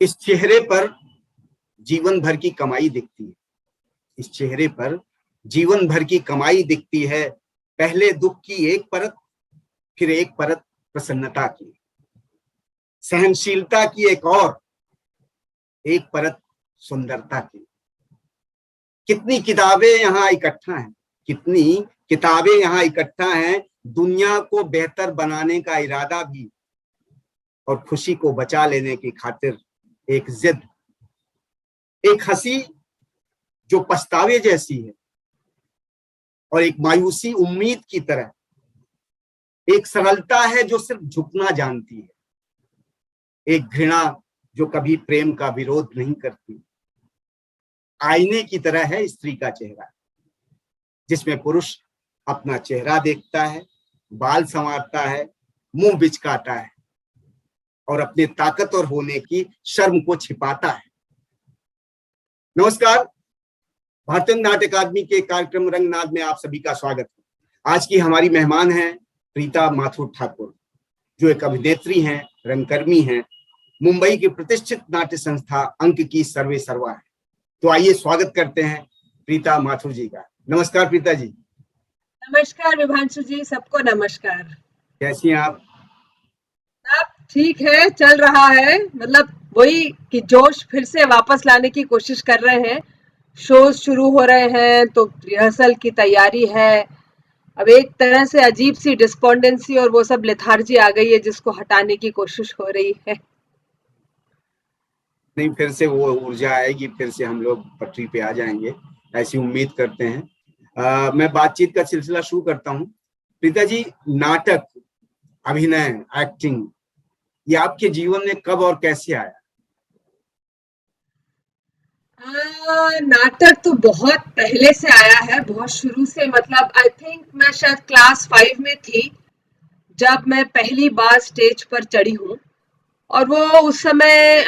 इस चेहरे पर जीवन भर की कमाई दिखती है। इस चेहरे पर जीवन भर की कमाई दिखती है। पहले दुख की एक परत, फिर एक परत प्रसन्नता की, सहनशीलता की एक परत सुंदरता की। कितनी किताबें यहाँ इकट्ठा हैं, कितनी किताबें यहाँ इकट्ठा हैं। दुनिया को बेहतर बनाने का इरादा भी और खुशी को बचा लेने की खातिर एक जिद, एक हंसी जो पछतावे जैसी है और एक मायूसी उम्मीद की तरह, एक सरलता है जो सिर्फ झुकना जानती है, एक घृणा जो कभी प्रेम का विरोध नहीं करती। आईने की तरह है स्त्री का चेहरा, जिसमें पुरुष अपना चेहरा देखता है, बाल संवारता है, मुंह बिचकाता है और अपने ताकतवर होने की शर्म को छिपाता है। नमस्कार, भारतीय नाट्य अकादमी के कार्यक्रम रंगनाद में आप सभी का स्वागत है। आज की हमारी मेहमान हैं प्रीता माथुर ठाकुर, जो एक अभिनेत्री हैं, रंगकर्मी हैं, मुंबई की प्रतिष्ठित नाट्य संस्था अंक की सर्वे सर्वा है। तो आइए स्वागत करते हैं प्रीता माथुर जी का। नमस्कार प्रीता जी। नमस्कार विभांशु जी, सबको नमस्कार। कैसी हैं आप? सब ठीक है, चल रहा है। मतलब वही कि जोश फिर से वापस लाने की कोशिश कर रहे हैं। शोज शुरू हो रहे हैं तो रिहर्सल की तैयारी है। अब एक तरह से अजीब सी डिस्पोंडेंसी और वो सब लेथार्जी आ गई है, जिसको हटाने की कोशिश हो रही है। नहीं, फिर से वो ऊर्जा आएगी, फिर से हम लोग पटरी पे आ जाएंगे, ऐसी उम्मीद करते हैं। मैं बातचीत का सिलसिला शुरू करता हूँ। प्रीता जी, नाटक, अभिनय, एक्टिंग, ये आपके जीवन में कब और कैसे आया? नाटक तो बहुत पहले से आया है, बहुत शुरू से। मतलब आई थिंक मैं शायद क्लास 5 में थी जब मैं पहली बार स्टेज पर चढ़ी हूँ। और वो उस समय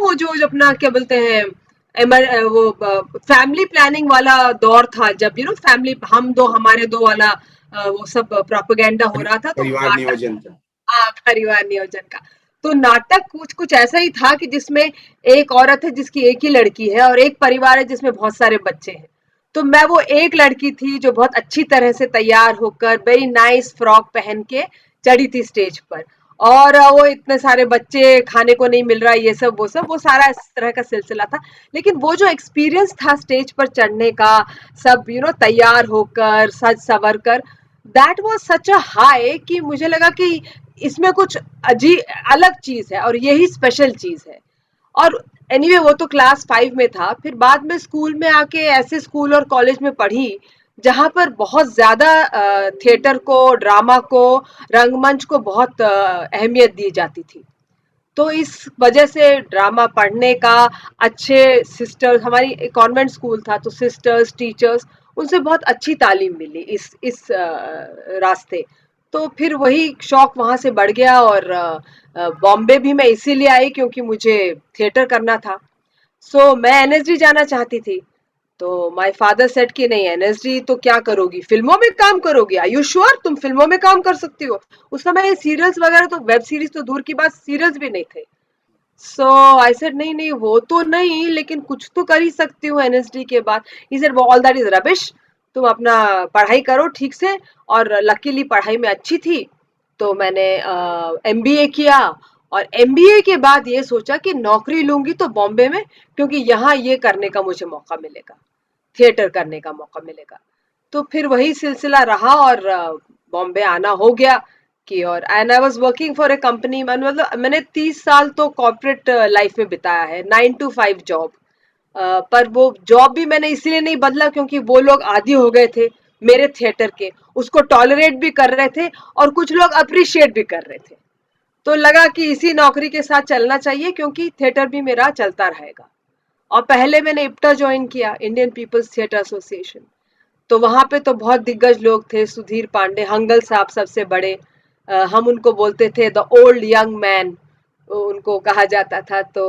वो जो अपना क्या बोलते हैं, वो फैमिली प्लानिंग वाला दौर था, जब फैमिली हम दो हमारे दो वाला वो सब प्रोपेगेंडा हो रहा था। तो परिवार नाटक, नियोजन का। हाँ, परिवार नियोजन का। तो नाटक कुछ कुछ ऐसा ही था कि जिसमें एक औरत है जिसकी एक ही लड़की है और एक परिवार है जिसमें बहुत सारे बच्चे हैं। तो मैं वो एक लड़की थी जो बहुत अच्छी तरह से तैयार होकर वेरी नाइस फ्रॉक पहन के चढ़ी थी स्टेज पर। और वो इतने सारे बच्चे, खाने को नहीं मिल रहा, ये सब वो सारा इस तरह का सिलसिला था। लेकिन वो जो एक्सपीरियंस था स्टेज पर चढ़ने का, सब तैयार होकर सज सवर कर, that was such a high कि मुझे लगा कि इसमें कुछ अजीब अलग चीज है और यही स्पेशल चीज है। और एनीवे वो तो क्लास 5 में था। फिर बाद में स्कूल में आके ऐसे स्कूल और कॉलेज में पढ़ी जहां पर बहुत ज्यादा थिएटर को, ड्रामा को, रंगमंच को बहुत अहमियत दी जाती थी। तो इस वजह से ड्रामा पढ़ने का, अच्छे सिस्टर्स, हमारी कॉन्वेंट स्कूल था तो सिस्टर्स, टीचर्स, उनसे बहुत अच्छी तालीम मिली इस रास्ते। तो फिर वही शौक वहां से बढ़ गया। और बॉम्बे भी मैं इसीलिए आई क्योंकि मुझे थिएटर करना था। सो मैं एनएसडी जाना चाहती थी। तो माय फादर सेड कि नहीं, एनएसडी तो क्या करोगी, फिल्मों में काम करोगी, आर यू श्योर तुम फिल्मों में काम कर सकती हो? उस समय सीरियल्स वगैरह, तो वेब सीरीज तो दूर की बात, सीरियल्स भी नहीं थे। सो आई सेड नहीं नहीं, वो तो नहीं, लेकिन कुछ तो कर ही सकती हूँ एनएसडी के बाद। He said all that is rubbish, तुम अपना पढ़ाई करो ठीक से। और लकीली पढ़ाई में अच्छी थी तो मैंने एमबीए किया। और एमबीए के बाद ये सोचा कि नौकरी लूंगी तो बॉम्बे में, क्योंकि यहाँ ये करने का मुझे मौका मिलेगा, थिएटर करने का मौका मिलेगा। तो फिर वही सिलसिला रहा और बॉम्बे आना हो गया। कि और and I was working for a company. मतलब मैंने 30 साल तो कॉर्पोरेट लाइफ में बिताया है, 9 to 5 जॉब। पर वो जॉब भी मैंने इसीलिए नहीं बदला क्योंकि वो लोग आदी हो गए थे मेरे थिएटर के, उसको टॉलरेट भी कर रहे थे और कुछ लोग अप्रिशिएट भी कर रहे थे। तो लगा कि इसी नौकरी के साथ चलना चाहिए क्योंकि थिएटर भी मेरा चलता रहेगा। और पहले मैंने इप्टा ज्वाइन किया, इंडियन पीपल्स थिएटर एसोसिएशन। तो वहां पे तो बहुत दिग्गज लोग थे, सुधीर पांडे, हंगल साहब सबसे बड़े। हम उनको बोलते थे द ओल्ड यंग मैन, उनको कहा जाता था। तो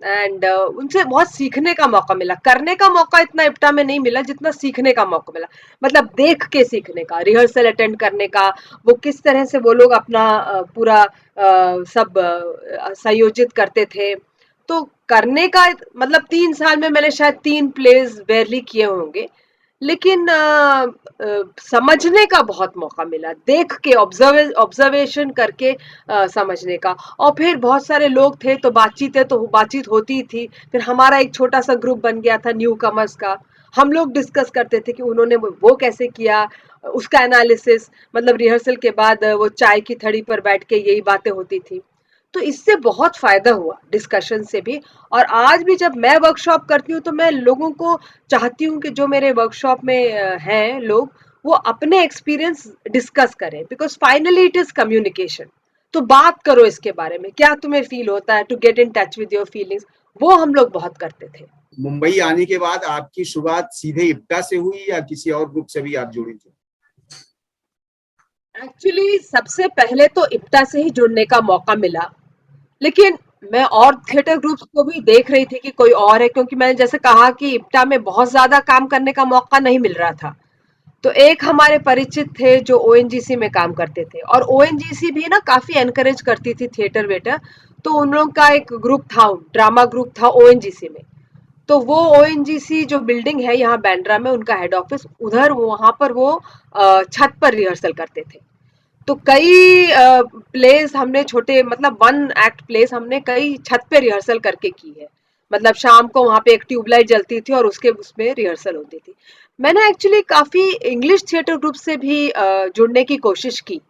एंड उनसे बहुत सीखने का मौका मिला। करने का मौका इतना इप्टा में नहीं मिला जितना सीखने का मौका मिला। मतलब देख के सीखने का, रिहर्सल अटेंड करने का, वो किस तरह से वो लोग अपना पूरा सब संयोजित करते थे। तो करने का मतलब 3 साल में मैंने शायद 3 प्लेस बेरली किए होंगे, लेकिन समझने का बहुत मौका मिला, देख के ऑब्जर्वेशन करके समझने का। और फिर बहुत सारे लोग थे तो बातचीत होती ही थी। फिर हमारा एक छोटा सा ग्रुप बन गया था न्यू कमर्स का। हम लोग डिस्कस करते थे कि उन्होंने वो कैसे किया, उसका एनालिसिस, मतलब रिहर्सल के बाद वो चाय की थड़ी पर बैठ के यही बातें होती थी। तो इससे बहुत फायदा हुआ डिस्कशन से भी। और आज भी जब मैं वर्कशॉप करती हूँ तो मैं लोगों को चाहती हूँ कि जो मेरे वर्कशॉप में हैं लोग, वो अपने एक्सपीरियंस डिस्कस करें, because finally it is communication. तो बात करो इसके बारे में, क्या तुम्हें फील होता है, to get in touch with your feelings. वो हम लोग बहुत करते थे। मुंबई आने के बाद आपकी शुरुआत सीधे इप्टा से हुई या किसी और ग्रुप से भी आप जुड़ी थी? एक्चुअली सबसे पहले तो इप्टा से ही जुड़ने का मौका मिला, लेकिन मैं और थिएटर ग्रुप्स को भी देख रही थी कि कोई और है, क्योंकि मैंने जैसे कहा कि इप्टा में बहुत ज्यादा काम करने का मौका नहीं मिल रहा था। तो एक हमारे परिचित थे जो ओएनजीसी में काम करते थे, और ओएनजीसी भी ना काफी एनकरेज करती थी थिएटर वेटर। तो उन लोग का एक ग्रुप था, ड्रामा ग्रुप था ओएनजीसी में। तो वो ओएनजीसी जो बिल्डिंग है यहाँ बैंड्रा में, उनका हेड ऑफिस उधर, वहां पर वो छत पर रिहर्सल करते थे। तो कई प्लेस हमने छोटे, मतलब 1 एक्ट प्लेस हमने कई छत पे रिहर्सल करके की है। मतलब शाम को वहां पे एक ट्यूबलाइट जलती थी और उसके उसमें रिहर्सल होती थी। मैंने एक्चुअली काफी इंग्लिश थिएटर ग्रुप से भी जुड़ने की कोशिश की,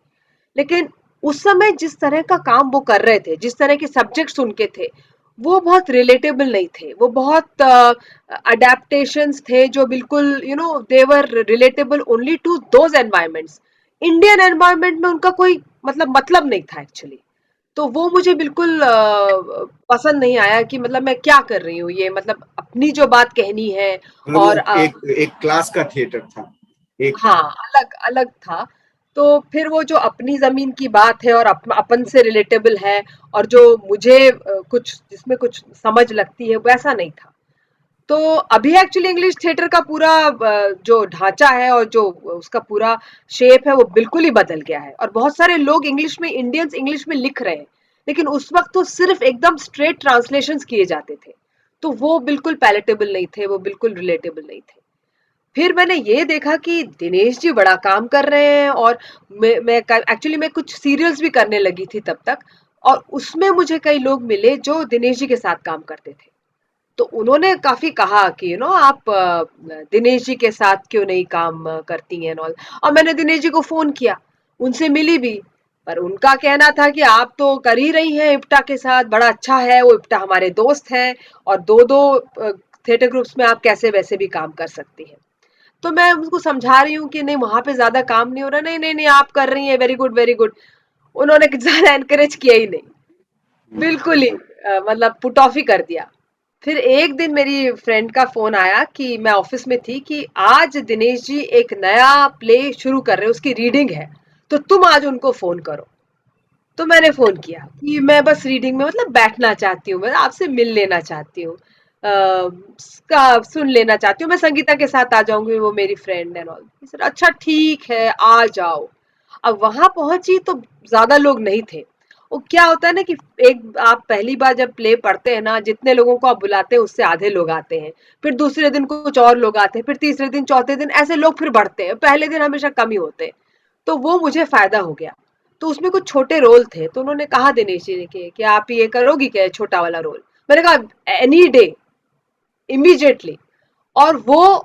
लेकिन उस समय जिस तरह का काम वो कर रहे थे, जिस तरह के सब्जेक्ट्स उनके थे, वो बहुत रिलेटेबल नहीं थे। वो बहुत अडेप्टेशंस थे जो बिल्कुल they were relatable only to those environments. Indian environment में उनका कोई मतलब नहीं था एक्चुअली। तो वो मुझे बिल्कुल पसंद नहीं आया कि मतलब मैं क्या कर रही हूँ ये, मतलब अपनी जो बात कहनी है। मतलब और वो एक क्लास का थिएटर था, एक। हाँ, अलग अलग था। तो फिर वो जो अपनी जमीन की बात है और अपन से रिलेटेबल है, और जो मुझे कुछ जिसमें कुछ समझ लगती है, वैसा नहीं था। तो अभी एक्चुअली इंग्लिश थिएटर का पूरा जो ढांचा है और जो उसका पूरा शेप है वो बिल्कुल ही बदल गया है, और बहुत सारे लोग इंग्लिश में, इंडियंस इंग्लिश में लिख रहे हैं। लेकिन उस वक्त तो सिर्फ एकदम स्ट्रेट ट्रांसलेशंस किए जाते थे। तो वो बिल्कुल पैलेटेबल नहीं थे, वो बिल्कुल रिलेटेबल नहीं थे। फिर मैंने ये देखा कि दिनेश जी बड़ा काम कर रहे हैं, और मैं एक्चुअली मैं कुछ सीरियल्स भी करने लगी थी तब तक। और उसमें मुझे कई लोग मिले जो दिनेश जी के साथ काम करते थे। तो उन्होंने काफी कहा कि आप दिनेश जी के साथ क्यों नहीं काम करती हैं और मैंने दिनेश जी को फोन किया, उनसे मिली भी। पर उनका कहना था कि आप तो कर ही रही हैं इप्टा के साथ, बड़ा अच्छा है, वो इप्टा हमारे दोस्त हैं, और दो दो थिएटर ग्रुप्स में आप कैसे वैसे भी काम कर सकती हैं। तो मैं उसको समझा रही हूँ कि नहीं, वहां पे ज्यादा काम नहीं हो रहा, नहीं नहीं नहीं आप कर रही हैं, वेरी गुड वेरी गुड। उन्होंने ज्यादा एनकरेज किया ही नहीं, बिल्कुल ही मतलब पुट ऑफ ही कर दिया। फिर एक दिन मेरी फ्रेंड का फोन आया कि मैं ऑफिस में थी कि आज दिनेश जी एक नया प्ले शुरू कर रहे हैं, उसकी रीडिंग है, तो तुम आज उनको फोन करो। तो मैंने फोन किया कि मैं बस रीडिंग में मतलब बैठना चाहती हूँ, मैं आपसे मिल लेना चाहती हूँ, का सुन लेना चाहती हूँ, मैं संगीता के साथ आ जाऊंगी, वो मेरी फ्रेंड है ऑल। अच्छा ठीक है, आ जाओ। अब वहां पहुंची तो ज्यादा लोग नहीं थे। वो क्या होता है ना कि एक आप पहली बार जब प्ले पढ़ते हैं ना, जितने लोगों को आप बुलाते हैं उससे आधे लोग आते हैं। फिर दूसरे दिन कुछ और लोग आते हैं, फिर तीसरे दिन चौथे दिन ऐसे लोग फिर बढ़ते हैं, पहले दिन हमेशा कम ही होते हैं। तो वो मुझे फायदा हो गया। तो उसमें कुछ छोटे रोल थे, तो उन्होंने कहा दिनेश जी ने कि आप ये करोगी क्या, छोटा वाला रोल। मैंने कहा एनी डे, इमीडिएटली। और वो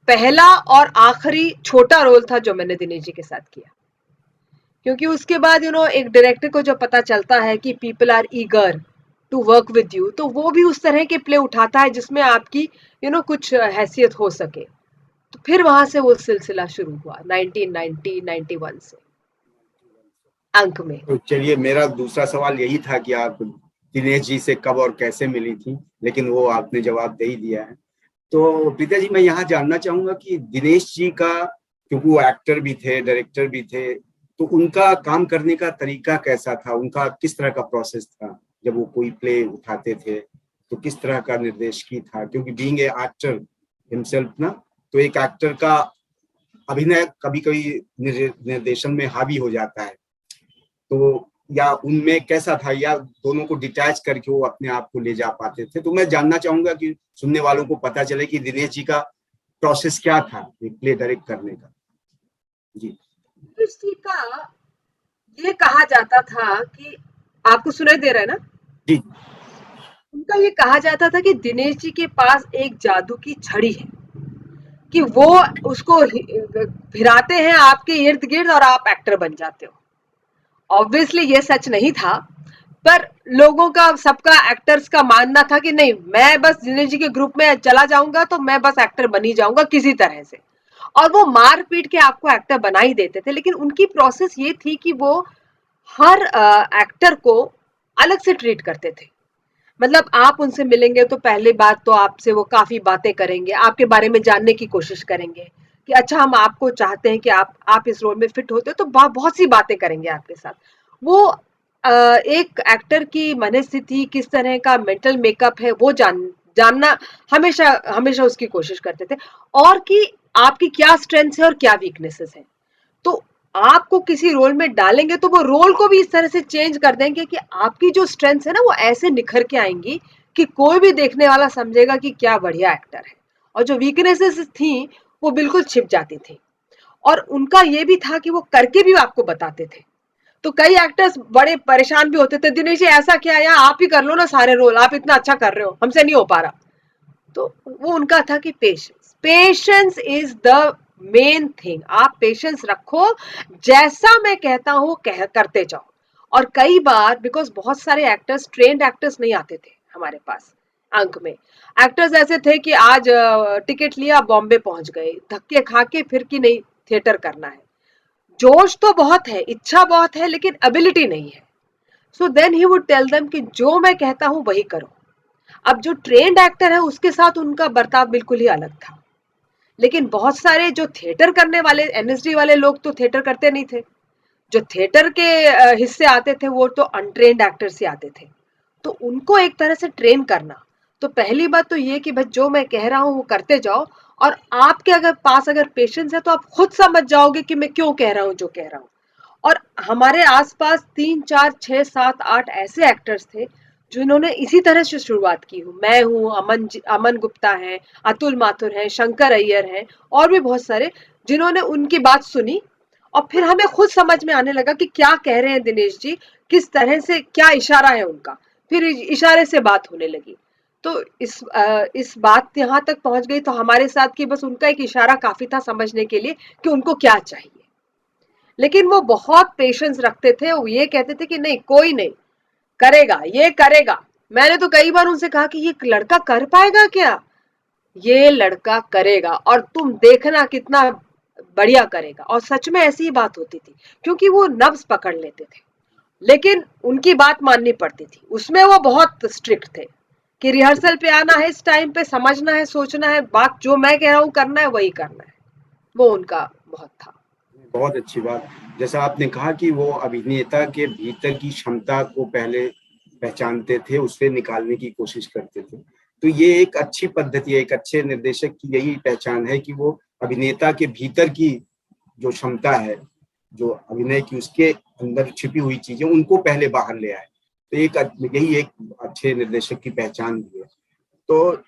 पहला और आखिरी छोटा रोल था जो मैंने दिनेश जी के साथ किया। क्योंकि उसके बाद एक डायरेक्टर को जो पता चलता है कि people are eager to work with you, तो वो भी उस तरह के प्ले उठाता है जिसमें आपकी कुछ हैसियत हो सके। तो फिर वहां से वो सिलसिला शुरू हुआ 1991 से, अंक में। तो चलिए, मेरा दूसरा सवाल यही था कि आप दिनेश जी से कब और कैसे मिली थी, लेकिन वो आपने जवाब दे ही दिया है। तो प्रीता जी, मैं यहाँ जानना चाहूंगा कि दिनेश जी का, क्योंकि वो एक्टर भी थे, डायरेक्टर भी थे, तो उनका काम करने का तरीका कैसा था, उनका किस तरह का प्रोसेस था जब वो कोई प्ले उठाते थे, तो किस तरह का निर्देशकी था? क्योंकि बीइंग ए एक्टर हिमसेल्फ ना, तो एक एक्टर का अभिनय कभी कभी निर्देशन में हावी हो जाता है। तो या उनमें कैसा था, या दोनों को डिटैच करके वो अपने आप को ले जा पाते थे? तो मैं जानना चाहूंगा कि सुनने वालों को पता चले कि दिनेश जी का प्रोसेस क्या था एक प्ले डायरेक्ट करने का। जी इसी का ये कहा जाता था कि आपको सुनाई दे रहा है ना? जी उनका ये कहा जाता था कि दिनेश जी के पास एक जादू की छड़ी है कि वो उसको फिराते हैं आपके इर्द गिर्द और आप एक्टर बन जाते हो। ऑब्वियसली ये सच नहीं था, पर लोगों का, सबका, एक्टर्स का मानना था कि नहीं, मैं बस दिनेश जी के ग्रुप में चला जाऊंगा तो मैं बस एक्टर बन ही जाऊंगा किसी तरह से। और वो मार पीट के आपको एक्टर बना ही देते थे। लेकिन उनकी प्रोसेस ये थी कि वो हर एक्टर को अलग से ट्रीट करते थे। मतलब आप उनसे मिलेंगे तो पहली बात तो आपसे वो काफी बातें करेंगे, आपके बारे में जानने की कोशिश करेंगे कि अच्छा, हम आपको चाहते हैं कि आप इस रोल में फिट होते हो, तो बहुत सी बातें करेंगे आपके साथ। वो एक एक्टर की मनस्थिति, किस तरह का मेंटल मेकअप है, वो जानना हमेशा हमेशा उसकी कोशिश करते थे। और कि आपकी क्या स्ट्रेंथ्स है और क्या वीकनेसेस है। तो आपको किसी रोल में डालेंगे तो वो रोल को भी इस तरह से चेंज कर देंगे कि आपकी जो स्ट्रेंथ्स है ना वो ऐसे निखर के आएंगी कि कोई भी देखने वाला समझेगा कि क्या बढ़िया एक्टर है। और जो वीकनेसेस थी वो बिल्कुल छिप जाती थी। और उनका ये भी था कि वो करके भी आपको बताते थे। तो कई एक्टर्स बड़े परेशान भी होते थे, दिनेश जी ऐसा क्या है, यार आप ही कर लो ना सारे रोल, आप इतना अच्छा कर रहे हो, हमसे नहीं हो पा रहा। तो वो उनका था कि patience, patience is the main thing. आप पेशेंस रखो, जैसा मैं कहता हूं करते जाओ। और कई बार, बिकॉज बहुत सारे एक्टर्स, ट्रेंड एक्टर्स नहीं आते थे हमारे पास अंक में। एक्टर्स ऐसे थे कि आज टिकट लिया, बॉम्बे पहुंच गए, धक्के खा के, फिर कि नहीं, थिएटर करना है। जोश तो बहुत है, इच्छा बहुत है, लेकिन एबिलिटी नहीं है। So then he would tell them कि जो मैं कहता हूं वही करो। अब जो ट्रेंड एक्टर है उसके साथ उनका बर्ताव बिल्कुल ही अलग था। लेकिन बहुत सारे जो थिएटर करने वाले, एनएसडी वाले लोग तो थिएटर करते नहीं थे। जो थिएटर के हिस्से आते थे वो तो अनट्रेन्ड एक्टर से आते थे। तो उनको एक तरह से ट्रेन करना। तो पहली बात तो ये कि भाई जो मैं कह रहा हूं वो करते जाओ। और आपके अगर पास अगर पेशेंस है तो आप खुद समझ जाओगे कि मैं क्यों कह रहा हूं जो कह रहा हूं। और हमारे आसपास 3 4 6 7 8 ऐसे एक्टर्स थे जिन्होंने इसी तरह से शुरुआत की। हूँ मैं हूँ, अमन गुप्ता है, अतुल माथुर है, शंकर अय्यर है, और भी बहुत सारे, जिन्होंने उनकी बात सुनी। और फिर हमें खुद समझ में आने लगा कि क्या कह रहे हैं दिनेश जी, किस तरह से, क्या इशारा है उनका। फिर इशारे से बात होने लगी। तो इस बात यहाँ तक पहुंच गई तो हमारे साथ कि बस उनका एक इशारा काफी था समझने के लिए कि उनको क्या चाहिए। लेकिन वो बहुत पेशेंस रखते थे। वो ये कहते थे कि नहीं, कोई नहीं, करेगा, ये करेगा। मैंने तो कई बार उनसे कहा कि ये लड़का कर पाएगा क्या? ये लड़का करेगा और तुम देखना कितना बढ़िया करेगा। और सच में ऐसी ही बात होती थी, क्योंकि वो नब्ज पकड़ लेते थे। लेकिन उनकी बात माननी पड़ती थी, उसमें वो बहुत स्ट्रिक्ट थे कि रिहर्सल पे आना है, इस टाइम पे समझना है, सोचना है, बात जो मैं कह रहा हूं करना है वही करना है। वो उनका बहुत था। बहुत अच्छी बात। जैसा आपने कहा कि वो अभिनेता के भीतर की क्षमता को पहले पहचानते थे, उससे निकालने की कोशिश करते थे। तो ये एक अच्छी पद्धति है, एक अच्छे निर्देशक की यही पहचान है कि वो अभिनेता के भीतर की जो क्षमता है, जो अभिनय की उसके अंदर छिपी हुई चीजें, उनको पहले बाहर ले आए। तो एक यही एक अच्छे निर्देशक की पहचान भी है। तो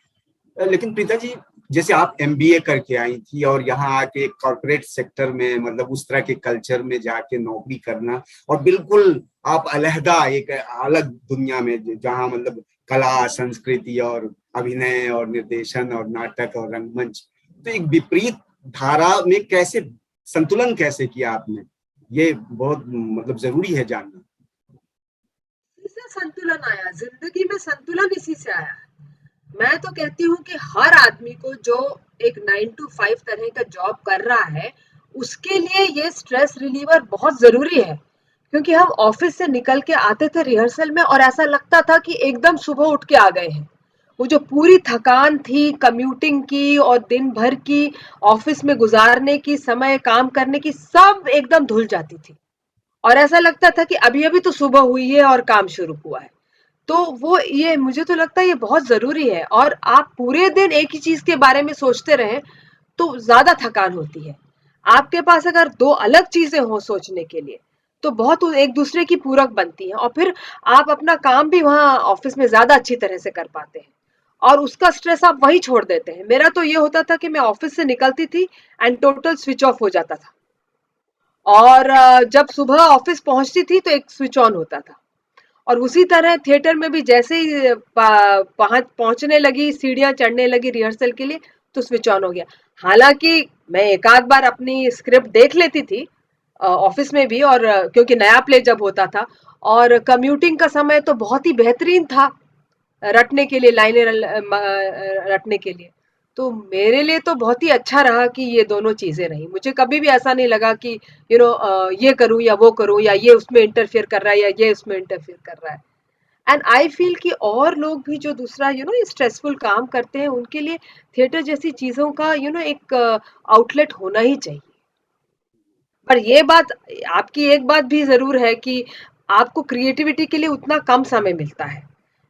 लेकिन प्रीता जी, जैसे आप एमबीए करके आई थी और यहाँ आके कॉर्पोरेट सेक्टर में, मतलब उस तरह के कल्चर में जाके नौकरी करना, और बिल्कुल आप अलहदा एक अलग दुनिया में, जहाँ मतलब कला, संस्कृति और अभिनय और निर्देशन और नाटक और रंगमंच, तो एक विपरीत धारा में कैसे संतुलन कैसे किया आपने? ये बहुत मतलब जरूरी है जानना। इसी से संतुलन आया, जिंदगी में संतुलन इसी से आया। मैं तो कहती हूँ कि हर आदमी को जो एक 9 to 5 तरह का जॉब कर रहा है, उसके लिए ये स्ट्रेस रिलीवर बहुत जरूरी है। क्योंकि हम ऑफिस से निकल के आते थे रिहर्सल में और ऐसा लगता था कि एकदम सुबह उठ के आ गए हैं। वो जो पूरी थकान थी कम्यूटिंग की और दिन भर की ऑफिस में गुजारने की, समय काम करने की, सब एकदम धुल जाती थी। और ऐसा लगता था कि अभी अभी तो सुबह हुई है और काम शुरू हुआ है। तो वो, ये मुझे तो लगता है ये बहुत जरूरी है। और आप पूरे दिन एक ही चीज के बारे में सोचते रहें तो ज्यादा थकान होती है। आपके पास अगर दो अलग चीजें हो सोचने के लिए, तो बहुत एक दूसरे की पूरक बनती हैं, और फिर आप अपना काम भी वहाँ ऑफिस में ज्यादा अच्छी तरह से कर पाते हैं, और उसका स्ट्रेस आप वहीं छोड़ देते हैं। मेरा तो ये होता था कि मैं ऑफिस से निकलती थी एंड टोटल स्विच ऑफ हो जाता था, और जब सुबह ऑफिस पहुंचती थी तो एक स्विच ऑन होता था। और उसी तरह थिएटर में भी जैसे ही पहुंचने लगी, सीढ़ियां चढ़ने लगी रिहर्सल के लिए, तो स्विच ऑन हो गया। हालांकि मैं एक आध बार अपनी स्क्रिप्ट देख लेती थी ऑफिस में भी, और क्योंकि नया प्ले जब होता था, और कम्यूटिंग का समय तो बहुत ही बेहतरीन था रटने के लिए, लाइनें रटने के लिए। तो मेरे लिए तो बहुत ही अच्छा रहा कि ये दोनों चीजें रही। मुझे कभी भी ऐसा नहीं लगा कि ये करूं या वो करूं, या ये उसमें इंटरफियर कर रहा है या ये उसमें इंटरफियर कर रहा है। एंड आई फील कि और लोग भी जो दूसरा स्ट्रेसफुल काम करते हैं, उनके लिए थिएटर जैसी चीजों का एक आउटलेट होना ही चाहिए। पर ये बात, आपकी एक बात भी जरूर है कि आपको क्रिएटिविटी के लिए उतना कम समय मिलता है,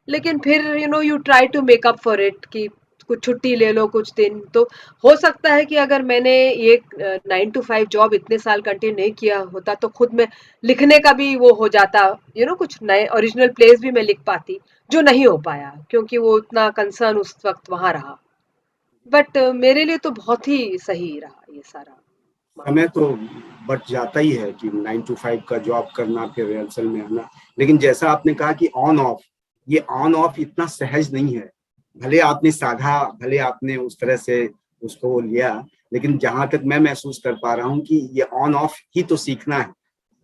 लेकिन फिर you try to make up for it कि कुछ छुट्टी ले लो कुछ दिन। तो हो सकता है कि अगर मैंने ये 9 to 5 जॉब इतने साल कंटिन्यू नहीं किया होता, तो खुद में लिखने का भी वो हो जाता, कुछ नए ओरिजिनल प्लेस भी मैं लिख पाती, जो नहीं हो पाया क्योंकि वो उतना कंसर्न उस वक्त वहां रहा। बट मेरे लिए तो बहुत ही सही रहा ये सारा समय मामला। तो बच जाता ही है कि 9 to 5 का जॉब करना, फिर रिहर्सल में आना। लेकिन जैसा आपने कहा कि ऑन ऑफ, ये ऑन ऑफ इतना सहज नहीं है। भले आपने साधा, भले आपने उस तरह से उसको लिया, लेकिन जहां तक मैं महसूस कर पा रहा हूँ कि ये ऑन ऑफ ही तो सीखना है।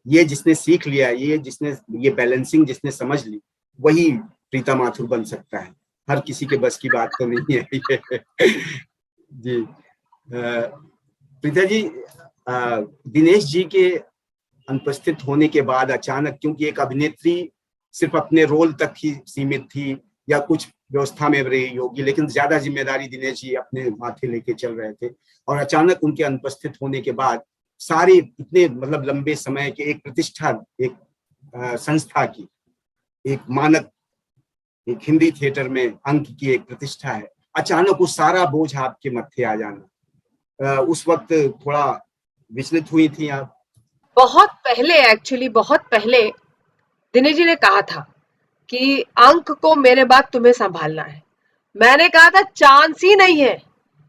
ये जिसने सीख लिया, ये जिसने ये बैलेंसिंग जिसने समझ ली, वही प्रीता माथुर बन सकता है। हर किसी के बस की बात तो नहीं है ये। जी। प्रीता जी, दिनेश जी के अनुपस्थित होने के बाद अचानक, क्योंकि एक अभिनेत्री सिर्फ अपने रोल तक ही सीमित थी या कुछ व्यवस्था में रही होगी, लेकिन ज्यादा जिम्मेदारी दिनेश जी अपने माथे लेके चल रहे थे, और अचानक उनके अनुपस्थित होने के बाद सारे इतने मतलब लंबे समय के एक प्रतिष्ठा, एक संस्था की, एक मानक, एक हिंदी थिएटर में अंक की एक प्रतिष्ठा है, अचानक वो सारा बोझ आपके मत्थे आ जाना, उस वक्त थोड़ा विचलित हुई थी आप? बहुत पहले, एक्चुअली बहुत पहले दिनेश जी ने कहा था कि अंक को मेरे बाद तुम्हें संभालना है। मैंने कहा था चांस ही नहीं है,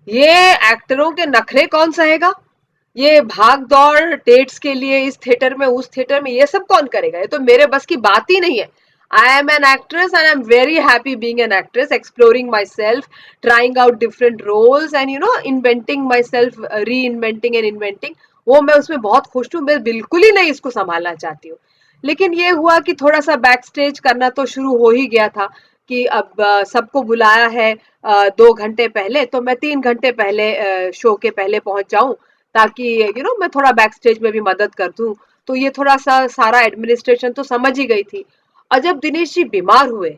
ये एक्टरों के नखरे कौन सहेगा, ये भाग दौड़ डेट्स के लिए इस थिएटर में उस थिएटर में, ये सब कौन करेगा, ये तो मेरे बस की बात ही नहीं है। I am an actress and I am very happy being an actress, exploring myself, trying out different roles and inventing myself, reinventing and inventing. वो मैं उसमें बहुत खुश हूँ, मैं बिल्कुल ही नहीं इसको संभालना चाहती हूँ। लेकिन ये हुआ कि थोड़ा सा बैक स्टेज करना तो शुरू हो ही गया था, कि अब सबको बुलाया है 2 घंटे पहले, तो मैं 3 घंटे पहले शो के पहले पहुंच जाऊं, ताकि मैं थोड़ा बैक स्टेज में भी मदद कर दूं। तो ये थोड़ा सा सारा एडमिनिस्ट्रेशन तो समझ ही गई थी। और जब दिनेश जी बीमार हुए,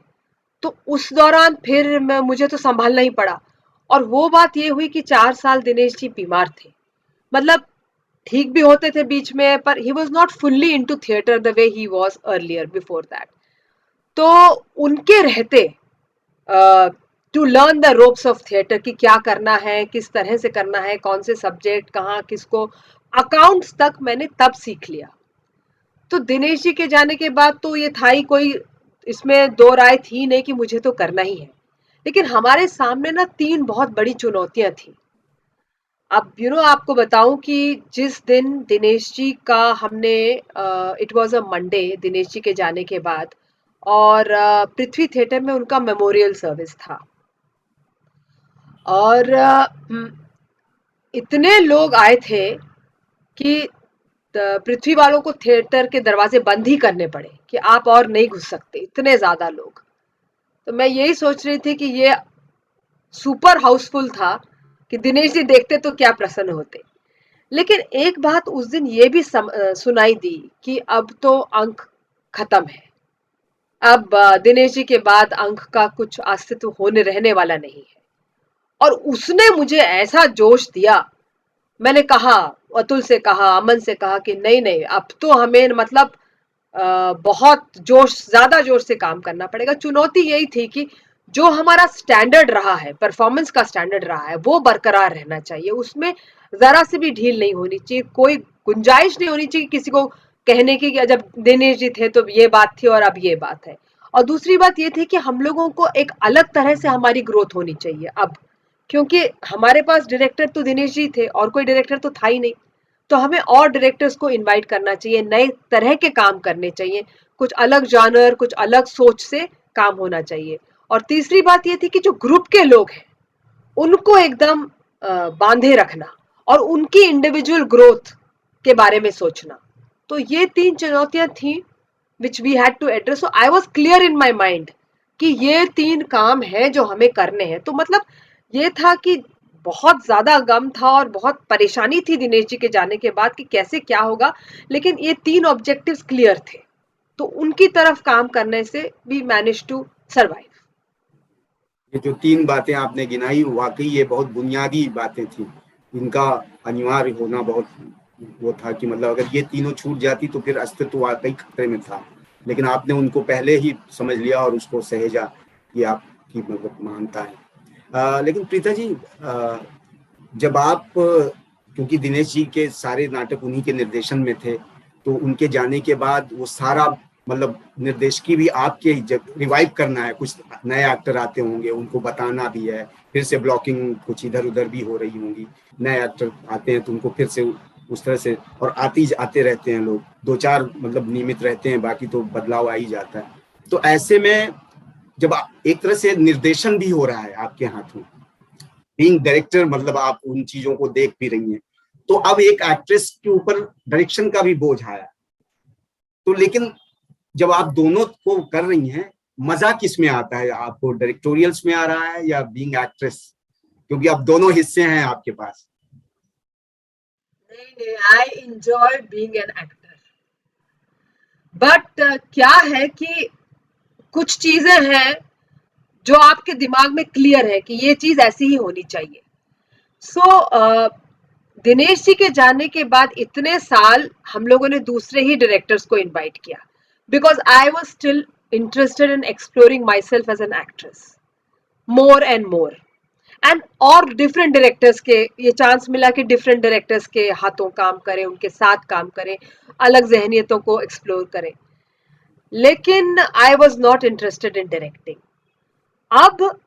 तो उस दौरान फिर मुझे तो संभालना ही पड़ा। और वो बात ये हुई कि 4 साल दिनेश जी बीमार थे, मतलब ठीक भी होते थे बीच में, पर he was not fully into theatre the way he was earlier before that. तो उनके रहते to learn the ropes of theatre, कि क्या करना है, किस तरह से करना है, कौन से सब्जेक्ट कहाँ किसको, अकाउंट्स तक मैंने तब सीख लिया। तो दिनेश जी के जाने के बाद तो ये था ही, कोई इसमें दो राय थी नहीं कि मुझे तो करना ही है। लेकिन हमारे सामने ना 3 बहुत बड़ी चुनौतियां थी। अब आपको बताऊं कि जिस दिन दिनेश जी का हमने, it was a Monday Dinesh ji के जाने के बाद, और पृथ्वी थिएटर में उनका मेमोरियल सर्विस था, और इतने लोग आए थे कि पृथ्वी वालों को थिएटर के दरवाजे बंद ही करने पड़े कि आप और नहीं घुस सकते, इतने ज्यादा लोग। तो मैं यही सोच रही थी कि ये सुपर हाउसफुल था कि दिनेश जी देखते तो क्या प्रसन्न होते। लेकिन एक बात उस दिन ये भी सुनाई दी कि अब तो अंक खत्म है, अब दिनेश जी के बाद अंक का कुछ अस्तित्व होने रहने वाला नहीं है। और उसने मुझे ऐसा जोश दिया, मैंने कहा, अतुल से कहा, अमन से कहा कि नहीं नहीं, अब तो हमें मतलब बहुत जोश, ज्यादा जोर से काम करना पड़ेगा। चुनौती यही थी कि जो हमारा स्टैंडर्ड रहा है, परफॉर्मेंस का स्टैंडर्ड रहा है, वो बरकरार रहना चाहिए, उसमें जरा से भी ढील नहीं होनी चाहिए, कोई गुंजाइश नहीं होनी चाहिए किसी को कहने की कि जब दिनेश जी थे तो ये बात थी और अब ये बात है। और दूसरी बात ये थी कि हम लोगों को एक अलग तरह से हमारी ग्रोथ होनी चाहिए अब, क्योंकि हमारे पास डायरेक्टर तो दिनेश जी थे और कोई डायरेक्टर तो था ही नहीं। तो हमें और डायरेक्टर्स को इनवाइट करना चाहिए, नए तरह के काम करने चाहिए, कुछ अलग जानर, कुछ अलग सोच से काम होना चाहिए। और तीसरी बात ये थी कि जो ग्रुप के लोग हैं उनको एकदम बांधे रखना और उनकी इंडिविजुअल ग्रोथ के बारे में सोचना। तो ये 3 चुनौतियां थी which we had to address. So I was clear in my mind कि ये 3 काम है जो हमें करने हैं। तो मतलब ये था कि बहुत ज्यादा गम था और बहुत परेशानी थी दिनेश जी के जाने के बाद कि कैसे क्या होगा, लेकिन ये 3 ऑब्जेक्टिव्स क्लियर थे, तो उनकी तरफ काम करने से वी मैनेज टू सर्वाइव। ये जो 3 बातें आपने गिनाई वाकई ये बहुत बुनियादी बातें थी, इनका अनिवार्य होना बहुत वो था कि मतलब अगर ये तीनों छूट जाती तो फिर अस्तित्व वाकई खतरे में था। लेकिन आपने उनको पहले ही समझ लिया और उसको सहेजा, कि आपकी मतलब महानता है। लेकिन प्रीता जी, जब आप, क्योंकि दिनेश जी के सारे नाटक उन्हीं के निर्देशन में थे, तो उनके जाने के बाद वो सारा मतलब निर्देशकी भी आपके, जब रिवाइव करना है, कुछ नए एक्टर आते होंगे उनको बताना भी है, फिर से ब्लॉकिंग कुछ इधर उधर भी हो रही होंगी, नए एक्टर आते हैं तो उनको फिर से उस तरह से, और आते रहते हैं लोग, 2-4 मतलब नियमित रहते हैं, बाकी तो बदलाव आ ही जाता है। तो ऐसे में जब एक तरह से निर्देशन भी हो रहा है आपके हाथों, बीइंग डायरेक्टर, मतलब आप उन चीजों को देख भी रही हैं, तो अब एक एक्ट्रेस के ऊपर डायरेक्शन का भी बोझ आया। तो लेकिन जब आप दोनों को कर रही हैं, मजा किस में आता है आपको, डायरेक्टोरियल्स में आ रहा है या बीइंग एक्ट्रेस, क्योंकि अब दोनों हिस्से हैं आपके पास। नहीं नहीं, I enjoy being an actor, but क्या है कि कुछ चीजें हैं जो आपके दिमाग में क्लियर है कि ये चीज ऐसी ही होनी चाहिए। सो दिनेश जी के जाने के बाद इतने साल हम लोगों ने दूसरे ही डायरेक्टर्स को इनवाइट किया, because I was still interested in exploring myself as an actress more and more. And और डिफरेंट डायरेक्टर्स के ये चांस मिला कि डिफरेंट डायरेक्टर्स के हाथों काम करें, उनके साथ काम करें, अलग जहनियतों को एक्सप्लोर करें। लेकिन I was not interested in directing. अब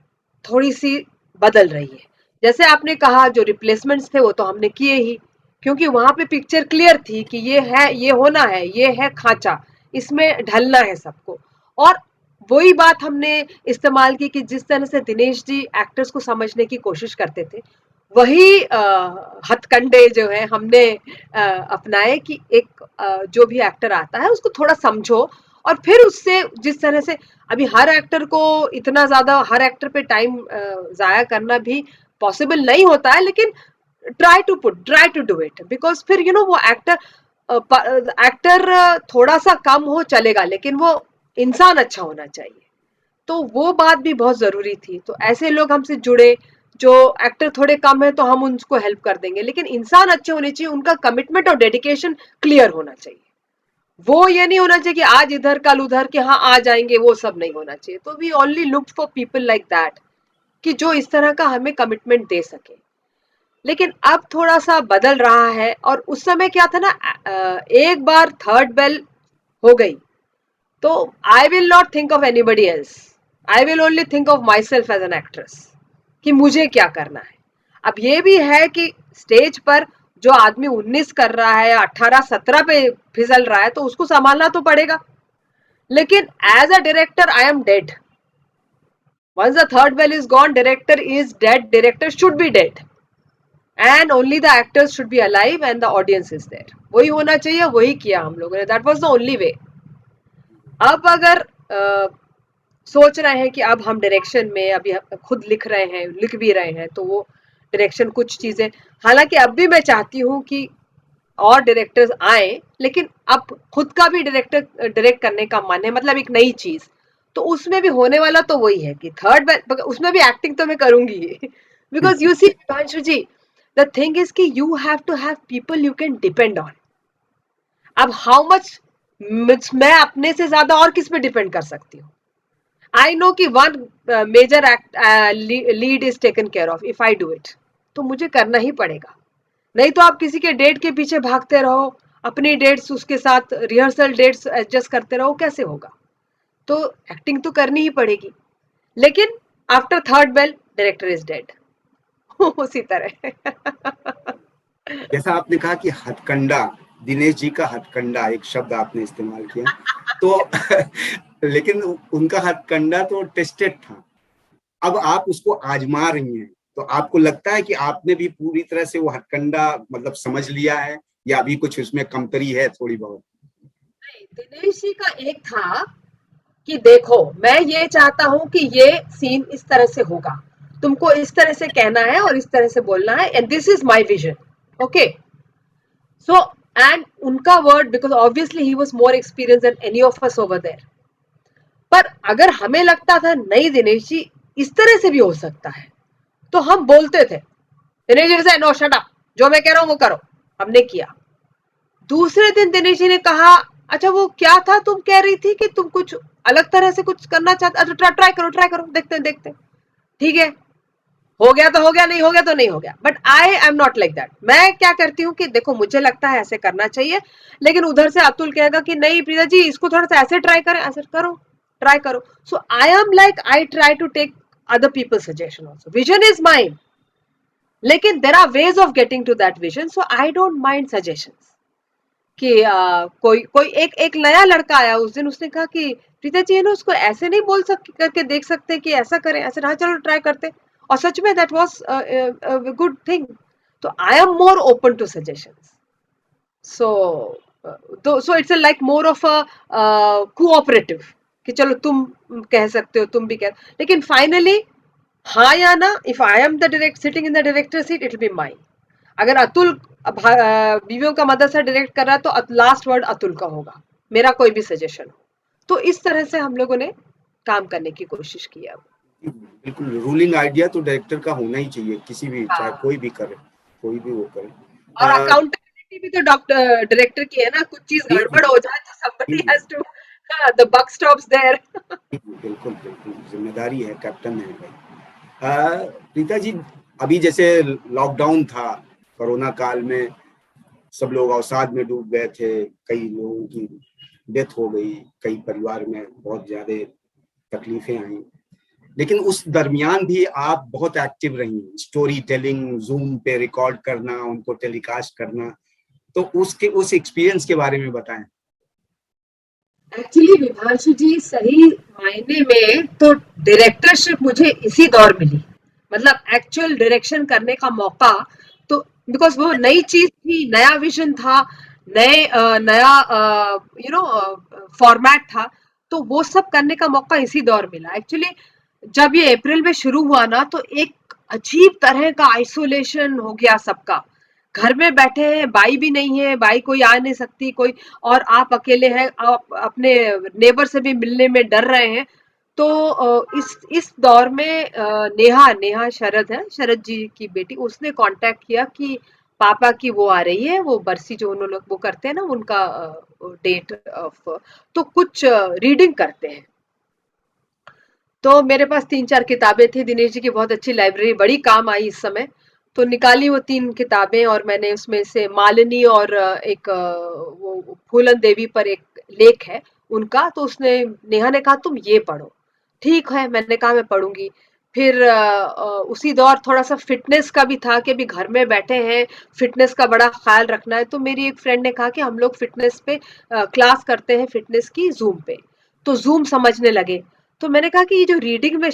थोड़ी सी बदल रही है। जैसे आपने कहा जो रिप्लेसमेंट्स थे वो तो हमने किए ही, क्योंकि वहां पे पिक्चर क्लियर थी कि ये है, ये होना है, ये है खांचा, इसमें ढलना है सबको। और वही बात हमने इस्तेमाल की कि जिस तरह से दिनेश जी एक्टर्स को समझने की कोशिश करते थे, वही हथकंडे जो है हमने अपनाए कि एक जो भी एक्टर आता है उसको थोड़ा समझो, और फिर उससे जिस तरह से, अभी हर एक्टर को इतना ज्यादा हर एक्टर पे टाइम जाया करना भी पॉसिबल नहीं होता है, लेकिन try to do it, because फिर यू नो वो एक्टर थोड़ा सा कम हो चलेगा, लेकिन वो इंसान अच्छा होना चाहिए। तो वो बात भी बहुत जरूरी थी। तो ऐसे लोग हमसे जुड़े, जो एक्टर थोड़े कम है तो हम उनको हेल्प कर देंगे, लेकिन इंसान अच्छे होने चाहिए, उनका कमिटमेंट और डेडिकेशन क्लियर होना चाहिए। वो ये नहीं होना चाहिए कि आज इधर कल उधर के हाँ आ जाएंगे, वो सब नहीं होना चाहिए। तो we only look for people like that, कि जो इस तरह का हमें कमिटमेंट दे सके। लेकिन अब थोड़ा सा बदल रहा है, और उस समय क्या था ना, एक बार थर्ड बेल हो गई तो I will not think of anybody else, I will only think of myself as an actress, कि मुझे क्या करना है। अब ये भी है कि स्टेज पर जो आदमी 19 कर रहा है या 18-17 पे फिसल रहा है तो उसको संभालना तो पड़ेगा। लेकिन as a director I am dead. Once the third bell is gone, director is dead, director should be dead, and only the actors should be alive and the audience is there. वही होना चाहिए, वही किया हम लोगों ने, that was the only way. अब अगर सोच रहे हैं कि अब हम डायरेक्शन में अभी खुद लिख रहे हैं, लिख भी रहे हैं, तो वो डायरेक्शन कुछ चीजें, हालांकि अब भी मैं चाहती हूँ कि और डायरेक्टर्स आए, लेकिन अब खुद का भी डायरेक्ट करने का मन है, मतलब एक नई चीज। तो उसमें भी होने वाला तो वही है कि थर्ड, उसमें भी एक्टिंग तो मैं करूंगी because you see Himanshu ji, the thing is कि you have to have people you can depend on. अब हाउ मच मैं अपने से ज्यादा और किस पे डिपेंड कर सकती हूँ। आई नो कि one major lead is taken care of if I do it, तो मुझे करना ही पड़ेगा। नहीं तो आप किसी के डेट के पीछे भागते रहो, अपनी डेट्स उसके साथ रिहर्सल डेट्स एडजस्ट करते रहो, कैसे होगा? तो एक्टिंग तो करनी ही पड़ेगी। लेकिन after third bell director is dead. उसी तरह। जैसा आपने कहा कि हथकंडा, दिनेश जी का हथकंडा एक शब्द आपने इस्तेमाल किया, तो लेकिन उनका हथकंडा तो टेस्टेड था, अब आप उसको आजमा रही हैं, तो आपको लगता है कि आपने भी पूरी तरह से वो हथकंडा मतलब समझ लिया है, या अभी कुछ उसमें कमतरी है थोड़ी बहुत? दिनेश जी का एक था कि देखो, मैं ये चाहता हूं कि ये सीन इस तरह से होगा, तुमको इस तरह से कहना है और इस तरह से बोलना है, and this is my vision. Okay, so and उनका word, because obviously he was more experience than any of us over there. पर अगर हमें लगता था नहीं दिनेश जी इस तरह से भी हो सकता है, तो हम बोलते थे दिनेश जी से, नो शट अप, जो मैं कह रहा हूं वो करो। हमने किया। दूसरे दिन दिनेश जी ने कहा, अच्छा वो क्या था तुम कह रही थी कि तुम कुछ अलग तरह से कुछ करना चाहते, अच्छा ट्राई करो, देखते हैं देखते हैं। ठीक है, हो गया तो हो गया, नहीं हो गया तो नहीं हो गया। But I am not like that. मैं क्या करती हूँ कि देखो मुझे लगता है ऐसे करना चाहिए, लेकिन उधर से अतुल कहेगा कि नहीं प्रीता जी इसको थोड़ा सा ऐसे ट्राई करें, ऐसे करो, ट्राई करो। So I am like, I try to take other people's suggestion also. Vision is mine, लेकिन there are ways of getting to that vision, so I don't mind suggestions. कि कोई कोई एक नया लड़का आया उस दिन, उसने कहा कि प्रीता जी है ना उसको ऐसे नहीं बोल सकते, करके देख सकते कि ऐसा करें, ऐसे, हाँ चलो ट्राई करते। और सच में दैट वाज गुड थिंग। तो I am more open to suggestions. So so it's like more of a cooperative, कि चलो तुम कह सकते हो, तुम भी कह, लेकिन फाइनली हाँ या ना, if I am the direct sitting in the director seat, it will be mine. अगर अतुल बीवियों का मदरसा डायरेक्ट कर रहा है तो लास्ट वर्ड अतुल का होगा, मेरा कोई भी सजेशन हो। तो इस तरह से हम लोगों ने काम करने की कोशिश की है। बिल्कुल, रूलिंग आइडिया तो डायरेक्टर का होना ही चाहिए, किसी भी, चाहे हाँ, कोई भी करे, कोई भी वो करे। और अकाउंटेबिलिटी भी तो डॉक्टर डायरेक्टर की है ना, कुछ चीज जी जी गड़बड़ हो जाए तो जी somebody जी has to, the buck stops there. जी, बिल्कुल बिल्कुल, जिम्मेदारी है, कैप्टन है भाई। प्रीता जी, अभी जैसे लॉकडाउन था, कोरोना काल में सब लोग अवसाद में डूब गए थे, कई लोगों की डेथ हो गई, कई परिवार में बहुत ज्यादा तकलीफें आई, लेकिन उस दरमियान भी आप बहुत एक्टिव रही, स्टोरी टेलिंग, जूम पे रिकॉर्ड करना, उनको टेलीकास्ट करना, तो उसके उस एक्सपीरियंस के बारे में बताएं। एक्चुअली विभांशु जी, सही मायने में तो डायरेक्टरशिप मुझे इसी दौर मिली, मतलब एक्चुअल डायरेक्शन करने का मौका। तो बिकॉज वो नई चीज थी, नया विजन था, नया फॉर्मेट था, तो वो सब करने का मौका इसी दौर मिला। एक्चुअली जब ये अप्रैल में शुरू हुआ ना, तो एक अजीब तरह का आइसोलेशन हो गया सबका। घर में बैठे हैं, बाई भी नहीं है, बाई कोई आ नहीं सकती कोई, और आप अकेले हैं, आप अपने नेबर से भी मिलने में डर रहे हैं। तो इस दौर में नेहा नेहा शरद है, शरद जी की बेटी, उसने कांटेक्ट किया कि पापा की वो आ रही है, वो बरसी जो उन्होंने वो करते हैं ना उनका डेट ऑफ, तो कुछ रीडिंग करते हैं। तो मेरे पास 3-4 किताबें थी, दिनेश जी की बहुत अच्छी लाइब्रेरी, बड़ी काम आई इस समय। तो निकाली वो 3 किताबें, और मैंने उसमें से मालिनी और एक वो फूलन देवी पर एक लेख है उनका, तो उसने नेहा ने कहा तुम ये पढ़ो। ठीक है, मैंने कहा मैं पढ़ूंगी। फिर उसी दौर थोड़ा सा फिटनेस का भी था कि अभी घर में बैठे हैं, फिटनेस का बड़ा ख्याल रखना है। तो मेरी एक फ्रेंड ने कहा कि हम लोग फिटनेस पे क्लास करते हैं, फिटनेस की जूम पे। तो जूम समझने लगे। तो मैंने कहा कि ये जो रीडिंग मैं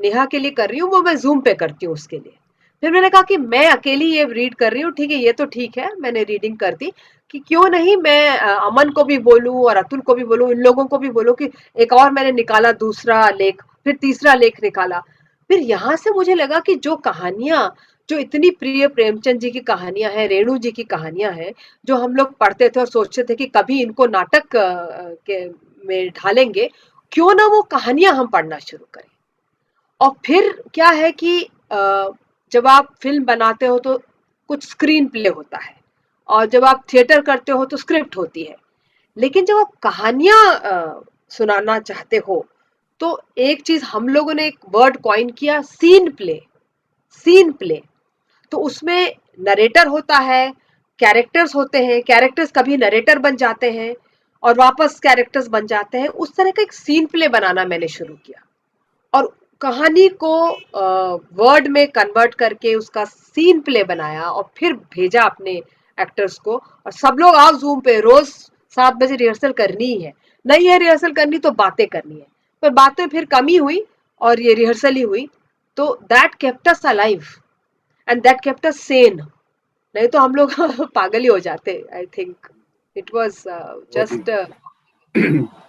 नेहा के लिए कर रही हूँ वो मैं जूम पे करती हूँ उसके लिए। फिर मैंने कहा कि मैं अकेली ये रीड कर रही हूँ, ठीक है, ये तो ठीक है, मैंने रीडिंग कर दी, कि क्यों नहीं मैं अमन को भी बोलूं और अतुल को भी बोलूं, इन लोगों को भी बोलूं कि एक और मैंने निकाला दूसरा लेख, फिर तीसरा लेख निकाला। फिर यहाँ से मुझे लगा कि जो कहानियां, जो इतनी प्रिय प्रेमचंद जी की कहानियां हैं, रेणु जी की कहानियां हैं, जो हम लोग पढ़ते थे और सोचते थे कि कभी इनको नाटक के में ढालेंगे, क्यों ना वो कहानियां हम पढ़ना शुरू करें। और फिर क्या है कि जब आप फिल्म बनाते हो तो कुछ स्क्रीन प्ले होता है, और जब आप थिएटर करते हो तो स्क्रिप्ट होती है, लेकिन जब आप कहानियां सुनाना चाहते हो, तो एक चीज हम लोगों ने एक वर्ड कॉइन किया, सीन प्ले। Scene play. तो उसमें नरेटर होता है, कैरेक्टर्स होते हैं, कैरेक्टर्स कभी नरेटर बन जाते हैं और वापस कैरेक्टर्स बन जाते हैं, उस तरह का एक सीन प्ले बनाना मैंने शुरू किया और कहानी को वर्ड में कन्वर्ट करके उसका सीन प्ले बनाया और फिर भेजा अपने एक्टर्स को। और सब लोग आओ जूम पे, रोज 7 बजे रिहर्सल करनी ही है, नहीं है रिहर्सल करनी तो बातें करनी है। पर बातें फिर कम ही हुई और ये रिहर्सल ही हुई। तो that kept us alive and that kept us Sen. नहीं तो हम लोग पागल ही हो जाते। आई थिंक इट वाज बहुत ही जस्ट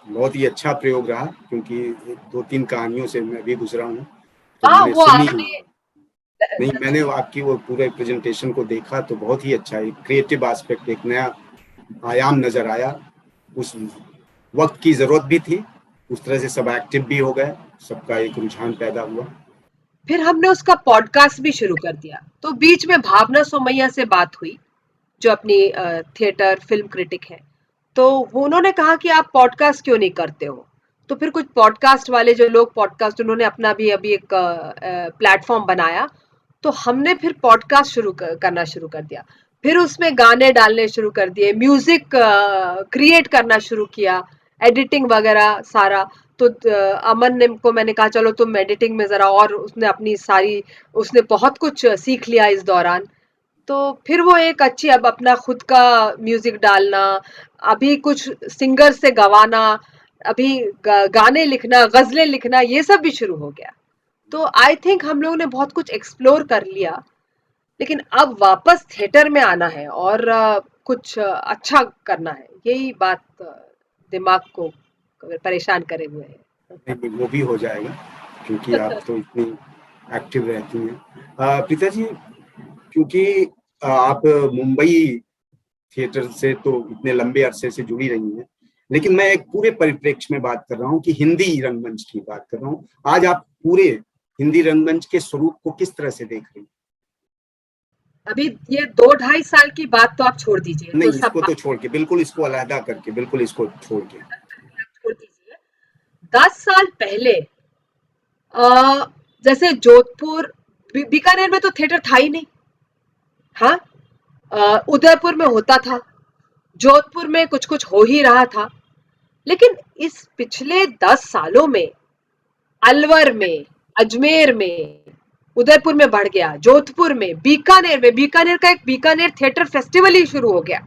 बहुत ही अच्छा प्रयोग रहा, क्योंकि 2-3 कहानियों से मैं भी गुजरा हूँ, तो हाँ मैंने वो सुनी आपने है। नहीं, मैंने आपकी वो पूरे प्रेजेंटेशन को देखा तो बहुत ही अच्छा है, क्रिएटिव एस्पेक्ट, एक नया आयाम नजर आया। उस वक्त की जरूरत भी थी, उस तरह से सब एक्टिव भी हो गए, सबका एक रुझान पैदा हुआ। फिर हमने उसका पॉडकास्ट भी शुरू कर दिया। तो बीच में भावना सोमैया से बात हुई, जो अपनी थिएटर फिल्म क्रिटिक है। तो वो उन्होंने कहा कि आप पॉडकास्ट क्यों नहीं करते हो। तो फिर कुछ पॉडकास्ट वाले जो लोग पॉडकास्ट, उन्होंने अपना भी अभी एक प्लेटफॉर्म बनाया। तो हमने फिर पॉडकास्ट करना शुरू कर दिया। फिर उसमें गाने डालने शुरू कर दिए, म्यूजिक क्रिएट करना शुरू किया, एडिटिंग वगैरह सारा। तो अमन ने को मैंने कहा चलो तुम एडिटिंग में जरा, और उसने अपनी सारी, उसने बहुत कुछ सीख लिया इस दौरान। तो फिर वो एक अच्छी, अब अपना खुद का म्यूजिक डालना, अभी कुछ सिंगर से गवाना, अभी गाने लिखना, गजलें लिखना, ये सब भी शुरू हो गया। तो आई थिंक हम लोगों ने बहुत कुछ एक्सप्लोर कर लिया। लेकिन अब वापस थिएटर में आना है और कुछ अच्छा करना है, यही बात दिमाग को परेशान करे हुए है। नहीं, वो भी हो जाएगा, क्योंकि आप तो इतनी एक्टिव रहती हैं। प्रीता जी, क्योंकि आप मुंबई थिएटर से तो इतने लंबे अरसे से जुड़ी रही हैं, लेकिन मैं एक पूरे परिप्रेक्ष्य में बात कर रहा हूँ कि हिंदी रंगमंच की बात कर रहा हूँ। आज आप पूरे हिंदी रंगमंच के स्वरूप को किस तरह से देख रही हैं? अभी ये 2 ढाई साल की बात तो आप छोड़ दीजिए, तो नहीं, सब इसको बात तो छोड़ के, बिल्कुल इसको अलहदा करके, बिल्कुल इसको छोड़ के। छोड़ दीजिए। 10 साल पहले जैसे जोधपुर, बीकानेर में तो थिएटर था ही नहीं। हाँ, उदयपुर में होता था, जोधपुर में कुछ कुछ हो ही रहा था। लेकिन इस पिछले 10 सालों में अलवर में, अजमेर में, उदयपुर में बढ़ गया, जोधपुर में, बीकानेर का एक बीकानेर थिएटर फेस्टिवल ही शुरू हो गया,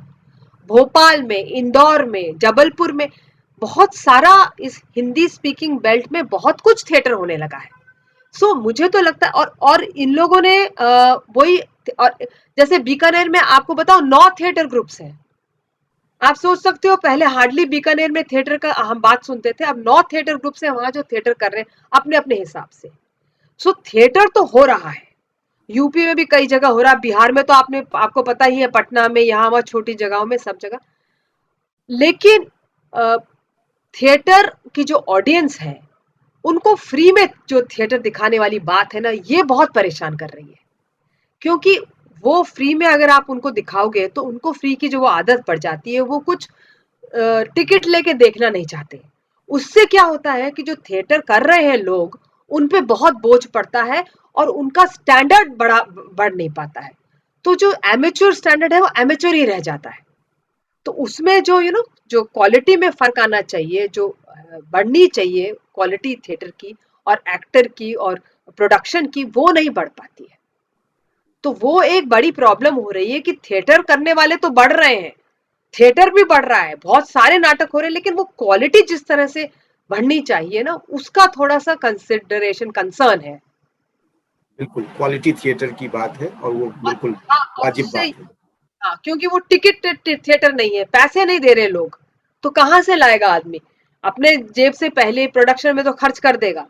भोपाल में, इंदौर में, जबलपुर में, बहुत सारा इस हिंदी स्पीकिंग बेल्ट में बहुत कुछ थिएटर होने लगा है। सो मुझे तो लगता है, और इन लोगों ने वही, और जैसे बीकानेर में आपको बताओ 9 थिएटर ग्रुप्स हैं। आप सोच सकते हो पहले हार्डली बीकानेर में थिएटर का हम बात सुनते थे, अब 9 थिएटर ग्रुप्स हैं वहां जो थिएटर कर रहे हैं अपने अपने हिसाब से। सो थिएटर तो हो रहा है, यूपी में भी कई जगह हो रहा है, बिहार में तो आपको पता ही है, पटना में, यहाँ वहां छोटी जगहों में, सब जगह। लेकिन थिएटर की जो ऑडियंस है, उनको फ्री में जो थिएटर दिखाने वाली बात है ना, ये बहुत परेशान कर रही है। क्योंकि वो फ्री में अगर आप उनको दिखाओगे तो उनको फ्री की जो वो आदत पड़ जाती है, वो कुछ टिकट लेके देखना नहीं चाहते। उससे क्या होता है कि जो थिएटर कर रहे हैं लोग, उन पे बहुत बोझ पड़ता है और उनका स्टैंडर्ड बढ़ नहीं पाता है। तो जो एमेच्योर स्टैंडर्ड है वो एमेच्योर ही रह जाता है। तो उसमें जो जो क्वालिटी में फर्क आना चाहिए, जो बढ़नी चाहिए क्वालिटी थिएटर की और एक्टर की और प्रोडक्शन की, वो नहीं बढ़ पाती है। तो वो एक बड़ी प्रॉब्लम हो रही है कि थिएटर करने वाले तो बढ़ रहे हैं, थिएटर भी बढ़ रहा है, बहुत सारे नाटक हो रहे हैं, लेकिन वो क्वालिटी जिस तरह से बढ़नी चाहिए ना, उसका थोड़ा सा कंसिडरेशन, कंसर्न है। बिल्कुल क्वालिटी थिएटर की बात है, और वो और बिल्कुल हाँ, और वाजिब उससे, बात है। हाँ, क्योंकि वो टिकट थिएटर नहीं है, पैसे नहीं दे रहे लोग, तो कहाँ से लाएगा आदमी। अपने जेब से पहले प्रोडक्शन में तो खर्च कर देगा,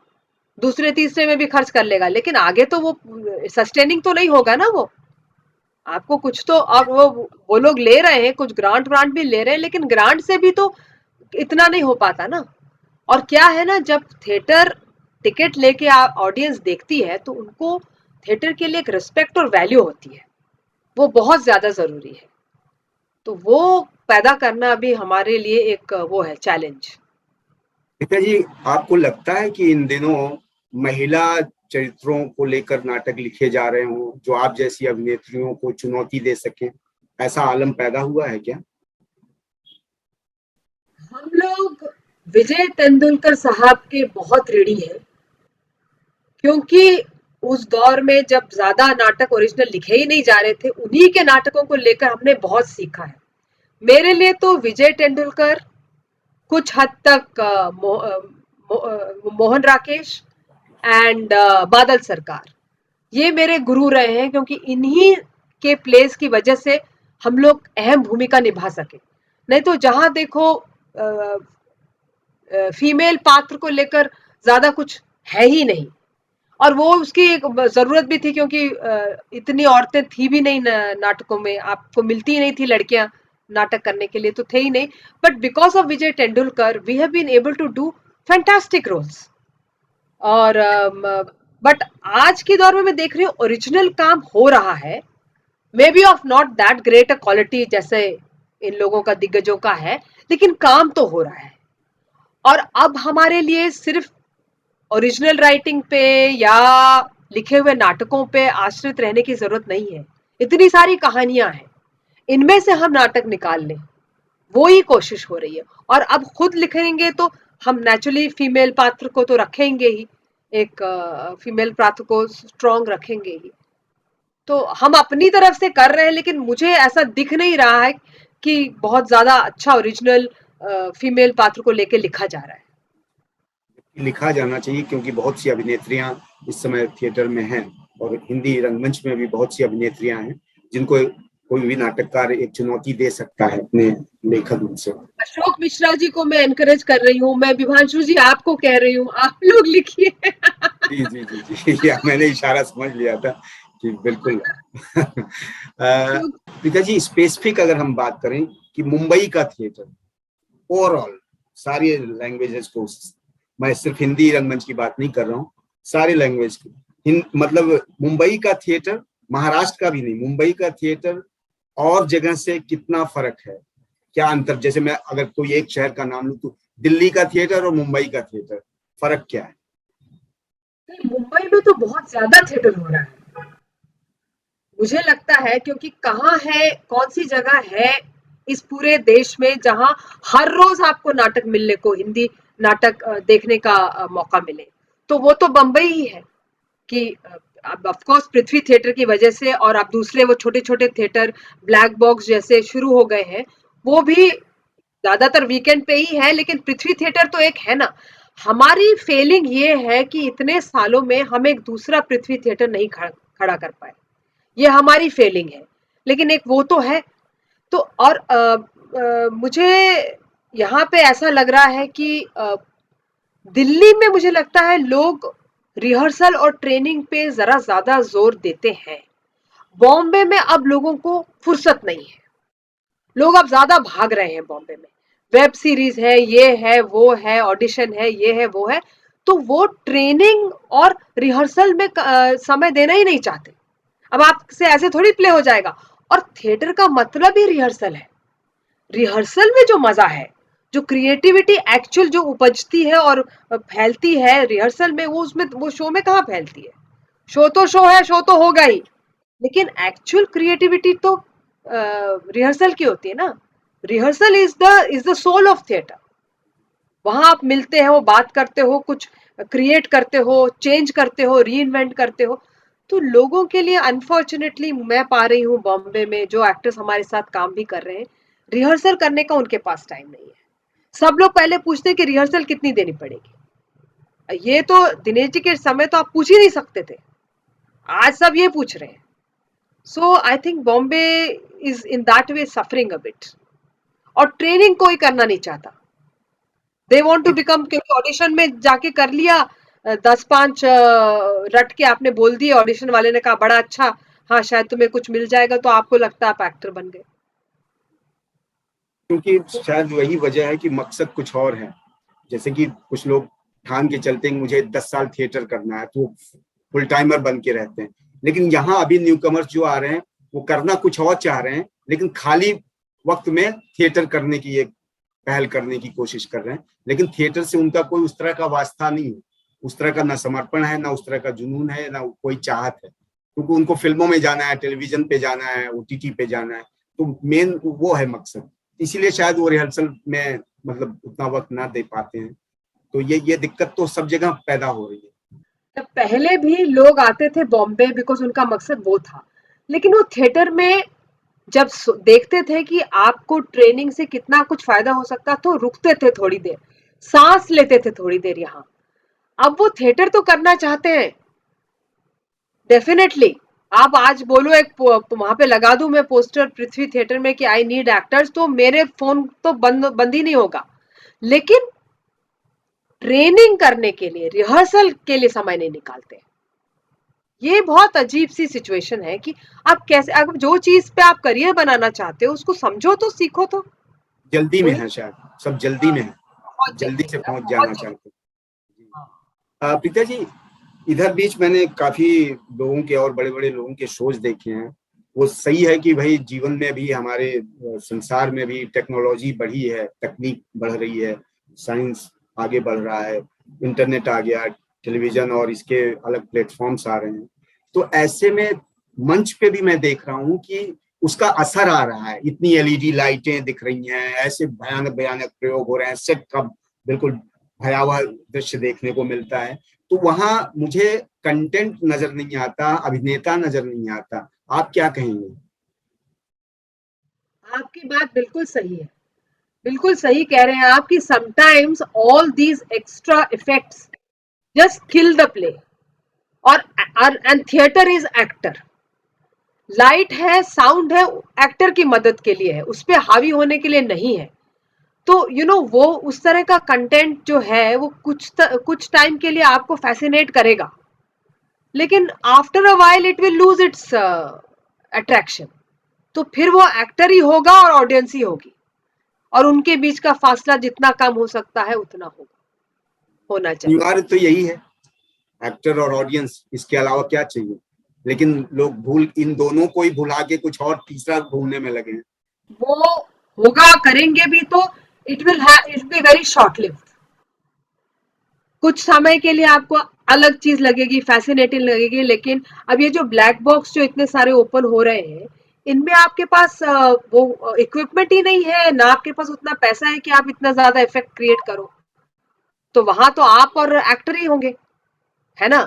दूसरे तीसरे में भी खर्च कर लेगा, लेकिन आगे तो वो सस्टेनिंग तो नहीं होगा ना वो। आपको कुछ तो, अब वो लोग ले रहे हैं, कुछ ग्रांट व्रांट भी ले रहे हैं, लेकिन ग्रांट से भी तो इतना नहीं हो पाता ना। और क्या है ना, जब थिएटर टिकट लेके ऑडियंस देखती है तो उनको थिएटर के लिए एक रिस्पेक्ट और वैल्यू होती है, वो बहुत ज्यादा जरूरी है। तो वो पैदा करना अभी हमारे लिए एक वो है चैलेंज। गीता जी, आपको लगता है कि इन दिनों महिला चरित्रों को लेकर नाटक लिखे जा रहे हों जो आप जैसी अभिनेत्रियों को चुनौती दे सकें? ऐसा आलम पैदा हुआ है क्या? हम लोग विजय तेंदुलकर साहब के बहुत ऋणी हैं, क्योंकि उस दौर में जब ज्यादा नाटक ओरिजिनल लिखे ही नहीं जा रहे थे, उन्हीं के नाटकों को लेकर हमने बहुत सीखा है। मेरे लिए तो विजय तेंदुलकर, कुछ हद तक मोहन राकेश एंड बादल सरकार, ये मेरे गुरु रहे हैं, क्योंकि इन्हीं के प्लेस की वजह से हम लोग अहम भूमिका निभा सके। नहीं तो जहां देखो फीमेल पात्र को लेकर ज्यादा कुछ है ही नहीं। और वो उसकी एक जरूरत भी थी, क्योंकि इतनी औरतें थी भी नहीं नाटकों में, आपको मिलती ही नहीं थी लड़कियां नाटक करने के लिए, तो थे ही नहीं। But because of Vijay Tendulkar we have been able to do fantastic roles. और बट आज के दौर में मैं देख रही हूँ ओरिजिनल काम हो रहा है, may be of not that great a quality जैसे इन लोगों का, दिग्गजों का है, लेकिन काम तो हो रहा है। और अब हमारे लिए सिर्फ ओरिजिनल राइटिंग पे या लिखे हुए नाटकों पे आश्रित रहने की जरूरत नहीं है। इतनी सारी कहानियां हैं, इनमें से हम नाटक निकाल लें, वो ही कोशिश हो रही है। और अब खुद लिखेंगे तो हम नेचुरली फीमेल पात्र को तो रखेंगे ही, एक फीमेल पात्र को स्ट्रॉन्ग रखेंगे ही। तो हम अपनी तरफ से कर रहे हैं, लेकिन मुझे ऐसा दिख नहीं रहा है कि बहुत ज्यादा अच्छा ओरिजिनल फीमेल पात्र को लेके लिखा जा रहा है। लिखा जाना चाहिए, क्योंकि बहुत सी अभिनेत्रियां इस समय थिएटर में हैं, और हिंदी रंगमंच में भी बहुत सी अभिनेत्रियां हैं जिनको कोई भी नाटककार एक चुनौती दे सकता है अपने लेखन से। अशोक मिश्रा जी को मैं एनकरेज कर रही हूँ, मैं विभांशु जी आपको कह रही हूँ, आप लोग लिखिए। जी जी जी जी, या मैंने इशारा समझ लिया था कि बिल्कुल। प्रीता जी, स्पेसिफिक अगर हम बात करें कि मुंबई का थिएटर ओवरऑल सारी लैंग्वेजेस को, मैं सिर्फ हिंदी रंगमंच की बात नहीं कर रहा हूँ, सारे लैंग्वेज की, मतलब मुंबई का थिएटर, महाराष्ट्र का भी नहीं, मुंबई का थिएटर और जगह से कितना फर्क है, क्या अंतर? जैसे मैं अगर कोई एक शहर का नाम लूं तो दिल्ली का थिएटर और मुंबई का थिएटर, फर्क क्या है? मुंबई में तो बहुत ज्यादा थिएटर हो रहा है, मुझे लगता है, क्योंकि कहाँ है, कौन सी जगह है इस पूरे देश में जहां हर रोज आपको नाटक मिलने को, हिंदी नाटक देखने का मौका मिले, तो वो तो बंबई ही है। कि अब ऑफ कोर्स पृथ्वी थिएटर की वजह से, और अब दूसरे वो छोटे छोटे थिएटर ब्लैक बॉक्स जैसे शुरू हो गए हैं, वो भी ज्यादातर वीकेंड पे ही है, लेकिन पृथ्वी थिएटर तो एक है ना। हमारी फेलिंग ये है कि इतने सालों में हम एक दूसरा पृथ्वी थिएटर नहीं खड़ा कर पाए, ये हमारी फेलिंग है। लेकिन एक वो तो है। तो और मुझे यहाँ पे ऐसा लग रहा है कि दिल्ली में मुझे लगता है लोग रिहर्सल और ट्रेनिंग पे जरा ज्यादा जोर देते हैं। बॉम्बे में अब लोगों को फुर्सत नहीं है, लोग अब ज्यादा भाग रहे हैं बॉम्बे में। वेब सीरीज है, ये है, वो है, ऑडिशन है, ये है, वो है, तो वो ट्रेनिंग और रिहर्सल में समय देना ही नहीं चाहते। अब आपसे ऐसे थोड़ी प्ले हो जाएगा। और थिएटर का मतलब ही रिहर्सल है। रिहर्सल में जो मजा है, जो क्रिएटिविटी एक्चुअल जो उपजती है और फैलती है रिहर्सल में, वो उसमें, वो शो में कहाँ फैलती है? शो तो शो है, शो तो होगा ही, लेकिन एक्चुअल क्रिएटिविटी तो रिहर्सल की होती है ना। Rehearsal is the soul of theatre. वहां आप मिलते हो, बात करते हो, कुछ क्रिएट करते हो, चेंज करते हो, री इन्वेंट करते हो। तो लोगों के लिए अनफॉर्चुनेटली मैं पा रही हूँ बॉम्बे में जो एक्टर्स हमारे साथ काम भी कर रहे हैं, रिहर्सल करने का उनके पास टाइम नहीं है। सब लोग पहले पूछते हैं कि रिहर्सल कितनी देनी पड़ेगी। ये तो दिनेश जी के समय तो आप पूछ ही नहीं सकते थे, आज सब ये पूछ रहे हैं। So I think Bombay is in that way suffering a bit. और ट्रेनिंग कोई करना नहीं चाहता, दे वांट टू बिकम, क्योंकि ऑडिशन में जाके कर लिया, 10-5 रट के आपने बोल दिए, ऑडिशन वाले ने कहा बड़ा अच्छा, हाँ शायद तुम्हें कुछ मिल जाएगा, तो आपको लगता है आप एक्टर बन गए। क्योंकि शायद वही वजह है कि मकसद कुछ और है। जैसे कि कुछ लोग ठान के चलते हैं मुझे 10 साल थिएटर करना है, तो वो फुल टाइमर बन के रहते हैं। लेकिन यहाँ अभी न्यू कमर्स जो आ रहे हैं वो करना कुछ और चाह रहे हैं, लेकिन खाली वक्त में थिएटर करने की एक पहल करने की कोशिश कर रहे हैं। लेकिन थिएटर से उनका कोई उस तरह का वास्ता नहीं है, उस तरह का ना समर्पण है, ना उस तरह का जुनून है, ना कोई चाहत है, क्योंकि उनको फिल्मों में जाना है, टेलीविजन पे जाना है, ओटीटी पे जाना है। तो मेन वो है मकसद, इसीलिए शायद वो रिहर्सल में मतलब उतना वक्त ना दे पाते हैं। तो ये दिक्कत तो सब जगह पैदा हो रही है। तो पहले भी लोग आते थे बॉम्बे बिकॉज उनका मकसद वो था, लेकिन वो थिएटर में जब देखते थे कि आपको ट्रेनिंग से कितना कुछ फायदा हो सकता, तो रुकते थे थोड़ी देर, सांस लेते थे थोड़ी देर यहाँ। अब वो थिएटर तो करना चाहते हैं डेफिनेटली। आप आज बोलो एक वहां पे लगा दूं मैं पोस्टर पृथ्वी थिएटर में कि आई नीड एक्टर्स, तो मेरे फोन तो बंद ही नहीं होगा। लेकिन ट्रेनिंग करने के लिए, रिहर्सल के लिए समय नहीं निकालते। ये बहुत अजीब सी सिचुएशन है कि आप कैसे, अगर जो चीज पे आप करियर बनाना चाहते हो उसको समझो तो सीखो तो। जल्दी में वही, है शायद, सब जल्दी हाँ, में है, बहुत जल्दी जल्दी से है, पहुंच बहुत जाना जल्दी। चाहते हैं। हाँ, प्रीता जी, इधर बीच मैंने काफी लोगों के और बड़े बड़े लोगों के शोज देखे हैं। वो सही है कि भाई जीवन में भी हमारे संसार में भी टेक्नोलॉजी बढ़ी है, तकनीक बढ़ रही है, साइंस आगे बढ़ रहा है, इंटरनेट आ गया, टेलीविजन और इसके अलग प्लेटफॉर्म्स आ रहे हैं। तो ऐसे में मंच पे भी मैं देख रहा हूँ कि उसका असर आ रहा है, इतनी एलईडी लाइटें दिख रही हैं, ऐसे भयानक भयानक प्रयोग हो रहे हैं, सेट का बिल्कुल भयावह दृश्य देखने को मिलता है। तो वहां मुझे कंटेंट नजर नहीं आता, अभिनेता नजर नहीं आता। आप क्या कहेंगे? आपकी बात बिल्कुल सही है, बिल्कुल सही कह रहे हैं आप कि sometimes all these extra effects just kill the play. और and theatre is actor, light है, साउंड है, एक्टर की मदद के लिए है, उस पर हावी होने के लिए नहीं है। तो वो उस तरह का कंटेंट जो है वो कुछ टाइम के लिए आपको फैसिनेट करेगा, लेकिन after a while it will lose its attraction. तो फिर वो एक्टर ही होगा और ऑडियंस ही होगी, और उनके बीच का फासला जितना कम हो सकता है उतना होना चाहिए। अनिवार्य तो यही है, एक्टर और ऑडियंस, इसके अलावा क्या चाहिए? लेकिन लोग भूल इन दोनों को ही भुला के कुछ और तीसरा ढूंढने में लगे हैं। वो होगा, करेंगे भी तो it be very short lived. कुछ समय के लिए आपको अलग चीज लगेगी, फैसिनेटिंग लगेगी, लेकिन अब ये जो ब्लैक बॉक्स जो इतने सारे ओपन हो रहे हैं, इनमें आपके पास वो इक्विपमेंट ही नहीं है ना, आपके पास उतना पैसा है कि आप इतना ज्यादा इफेक्ट क्रिएट करो। तो वहां तो आप और एक्टर ही होंगे, है ना?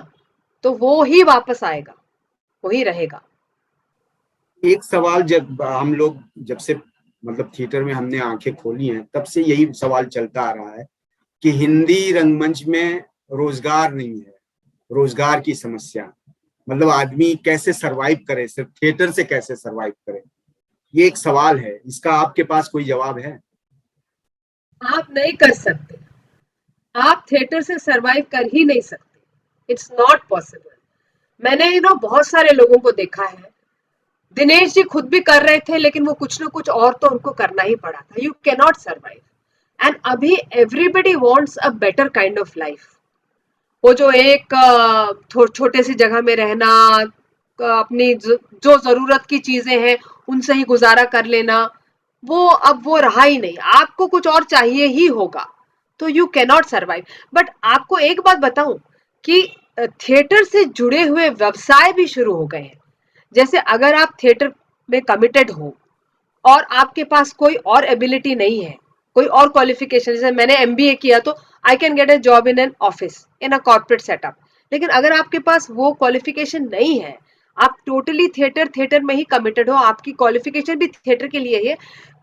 तो वो ही वापस आएगा, वही रहेगा। एक सवाल, जब हम लोग जब से मतलब थिएटर में हमने आंखें खोली हैं, तब से यही सवाल चलता आ रहा है कि हिंदी रंगमंच में रोजगार नहीं है, रोजगार की समस्या। मतलब आदमी कैसे सरवाइव करे, सिर्फ थिएटर से कैसे सरवाइव करे, ये एक सवाल है। इसका आपके पास कोई जवाब है? आप नहीं कर सकते, आप थिएटर से सरवाइव कर ही नहीं सकते, इट्स नॉट पॉसिबल। मैंने बहुत सारे लोगों को देखा है, दिनेश जी खुद भी कर रहे थे, लेकिन वो कुछ ना कुछ और तो उनको करना ही पड़ा था। You can not survive. And अभी everybody wants a better kind of life. वो जो एक छोटे सी जगह में रहना, अपनी जो जरूरत की चीजें हैं उनसे ही गुजारा कर लेना, वो अब वो रहा ही नहीं। आपको कुछ और चाहिए ही होगा, तो you can not survive. But आपको एक बात बताऊं कि थिएटर से जुड़े हुए व्यवसाय भी शुरू हो गए हैं। जैसे अगर आप थिएटर में कमिटेड हो और आपके पास कोई और एबिलिटी नहीं है, कोई और क्वालिफिकेशन, जैसे मैंने एमबीए किया तो I can get a job in an office, in a corporate setup. लेकिन अगर आपके पास वो क्वालिफिकेशन नहीं है, आप टोटली थिएटर में ही कमिटेड हो, आपकी क्वालिफिकेशन भी थिएटर के लिए है,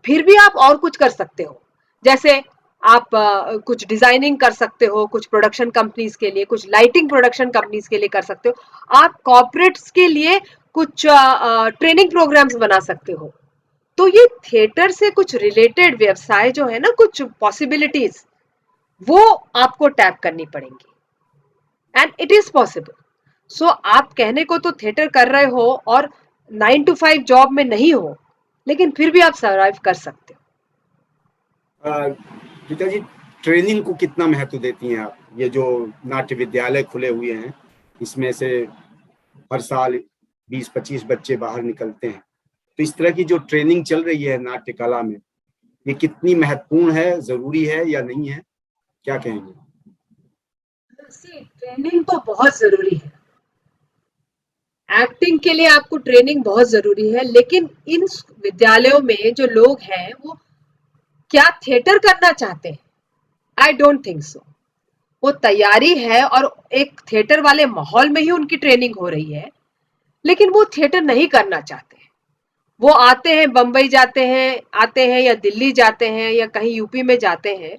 फिर भी आप और कुछ कर सकते हो। जैसे आप कुछ डिजाइनिंग कर सकते हो, कुछ प्रोडक्शन कंपनीज के लिए, कुछ लाइटिंग प्रोडक्शन कंपनीज के लिए कर सकते हो, आप कॉर्पोरेट्स के लिए कुछ ट्रेनिंग प्रोग्राम्स बना सकते हो। तो ये थिएटर से कुछ रिलेटेड व्यवसाय जो है ना, कुछ पॉसिबिलिटीज, वो आपको टैप करनी पड़ेंगी, एंड इट इज पॉसिबल। सो आप कहने को तो थिएटर कर रहे हो और 9 to 5 जॉब में नहीं हो, लेकिन फिर भी आप सरवाइव कर सकते हो। गीता जी, ट्रेनिंग को कितना महत्व देती हैं आप? ये जो नाट्य विद्यालय खुले हुए हैं, इसमें से हर साल 20-25 बच्चे बाहर निकलते हैं, तो इस तरह की जो ट्रेनिंग चल रही है नाट्य कला में, ये कितनी महत्वपूर्ण है, जरूरी है या नहीं है? क्या कहेंगे? ट्रेनिंग तो बहुत जरूरी है। एक्टिंग के लिए आपको ट्रेनिंग बहुत जरूरी है, लेकिन इन विद्यालयों में जो लोग हैं वो क्या थिएटर करना चाहते हैं? I don't think so. वो तैयारी है और एक थिएटर वाले माहौल में ही उनकी ट्रेनिंग हो रही है, लेकिन वो थिएटर नहीं करना चाहते। वो आते हैं, बंबई जाते हैं, आते हैं या दिल्ली जाते हैं या कहीं यूपी में जाते हैं,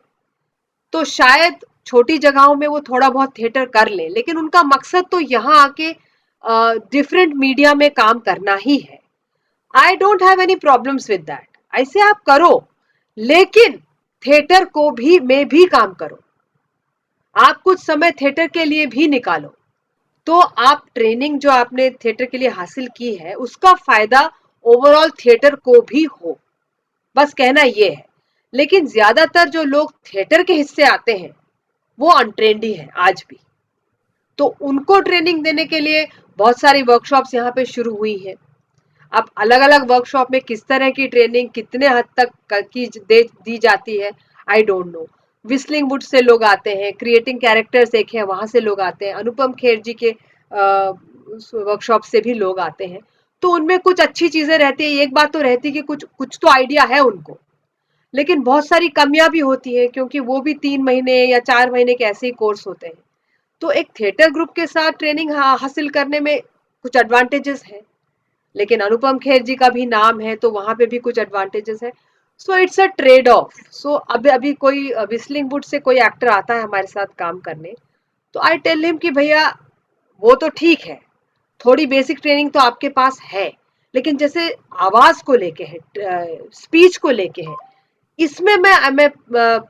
तो शायद छोटी जगहों में वो थोड़ा बहुत थिएटर कर ले, लेकिन उनका मकसद तो यहाँ आके डिफरेंट मीडिया में काम करना ही है। I don't have any problems with that, ऐसे आप करो, लेकिन थिएटर को भी में भी काम करो, आप कुछ समय थिएटर के लिए भी निकालो, तो आप ट्रेनिंग जो आपने थिएटर के लिए हासिल की है उसका फायदा ओवरऑल थिएटर को भी हो, बस कहना ये है। लेकिन ज्यादातर जो लोग थिएटर के हिस्से आते हैं वो अनट्रेंड ही है आज भी, तो उनको ट्रेनिंग देने के लिए बहुत सारी वर्कशॉप्स यहाँ पे शुरू हुई है। अब अलग अलग वर्कशॉप में किस तरह की ट्रेनिंग कितने हद तक की दी जाती है, I don't know. Whistling would say लोग आते हैं, क्रिएटिंग कैरेक्टर्स एक है वहां से लोग आते हैं, अनुपम खेर जी के वर्कशॉप से भी लोग आते हैं, तो उनमें कुछ अच्छी चीजें रहती है। एक बात तो रहती है कि कुछ कुछ तो आइडिया है उनको, लेकिन बहुत सारी कमियां भी होती है, क्योंकि वो भी 3 महीने या 4 महीने के ऐसे ही कोर्स होते हैं। तो एक थिएटर ग्रुप के साथ ट्रेनिंग हासिल करने में कुछ एडवांटेजेस है, लेकिन अनुपम खेर जी का भी नाम है तो वहां पे भी कुछ एडवांटेजेस है। So it's a trade off. So अभी अभी कोई विस्लिंग वुड से कोई एक्टर आता है हमारे साथ काम करने, तो आई टेल हिम कि भैया वो तो ठीक है, थोड़ी बेसिक ट्रेनिंग तो आपके पास है, लेकिन जैसे आवाज को लेके है, स्पीच को लेके है, इसमें मैं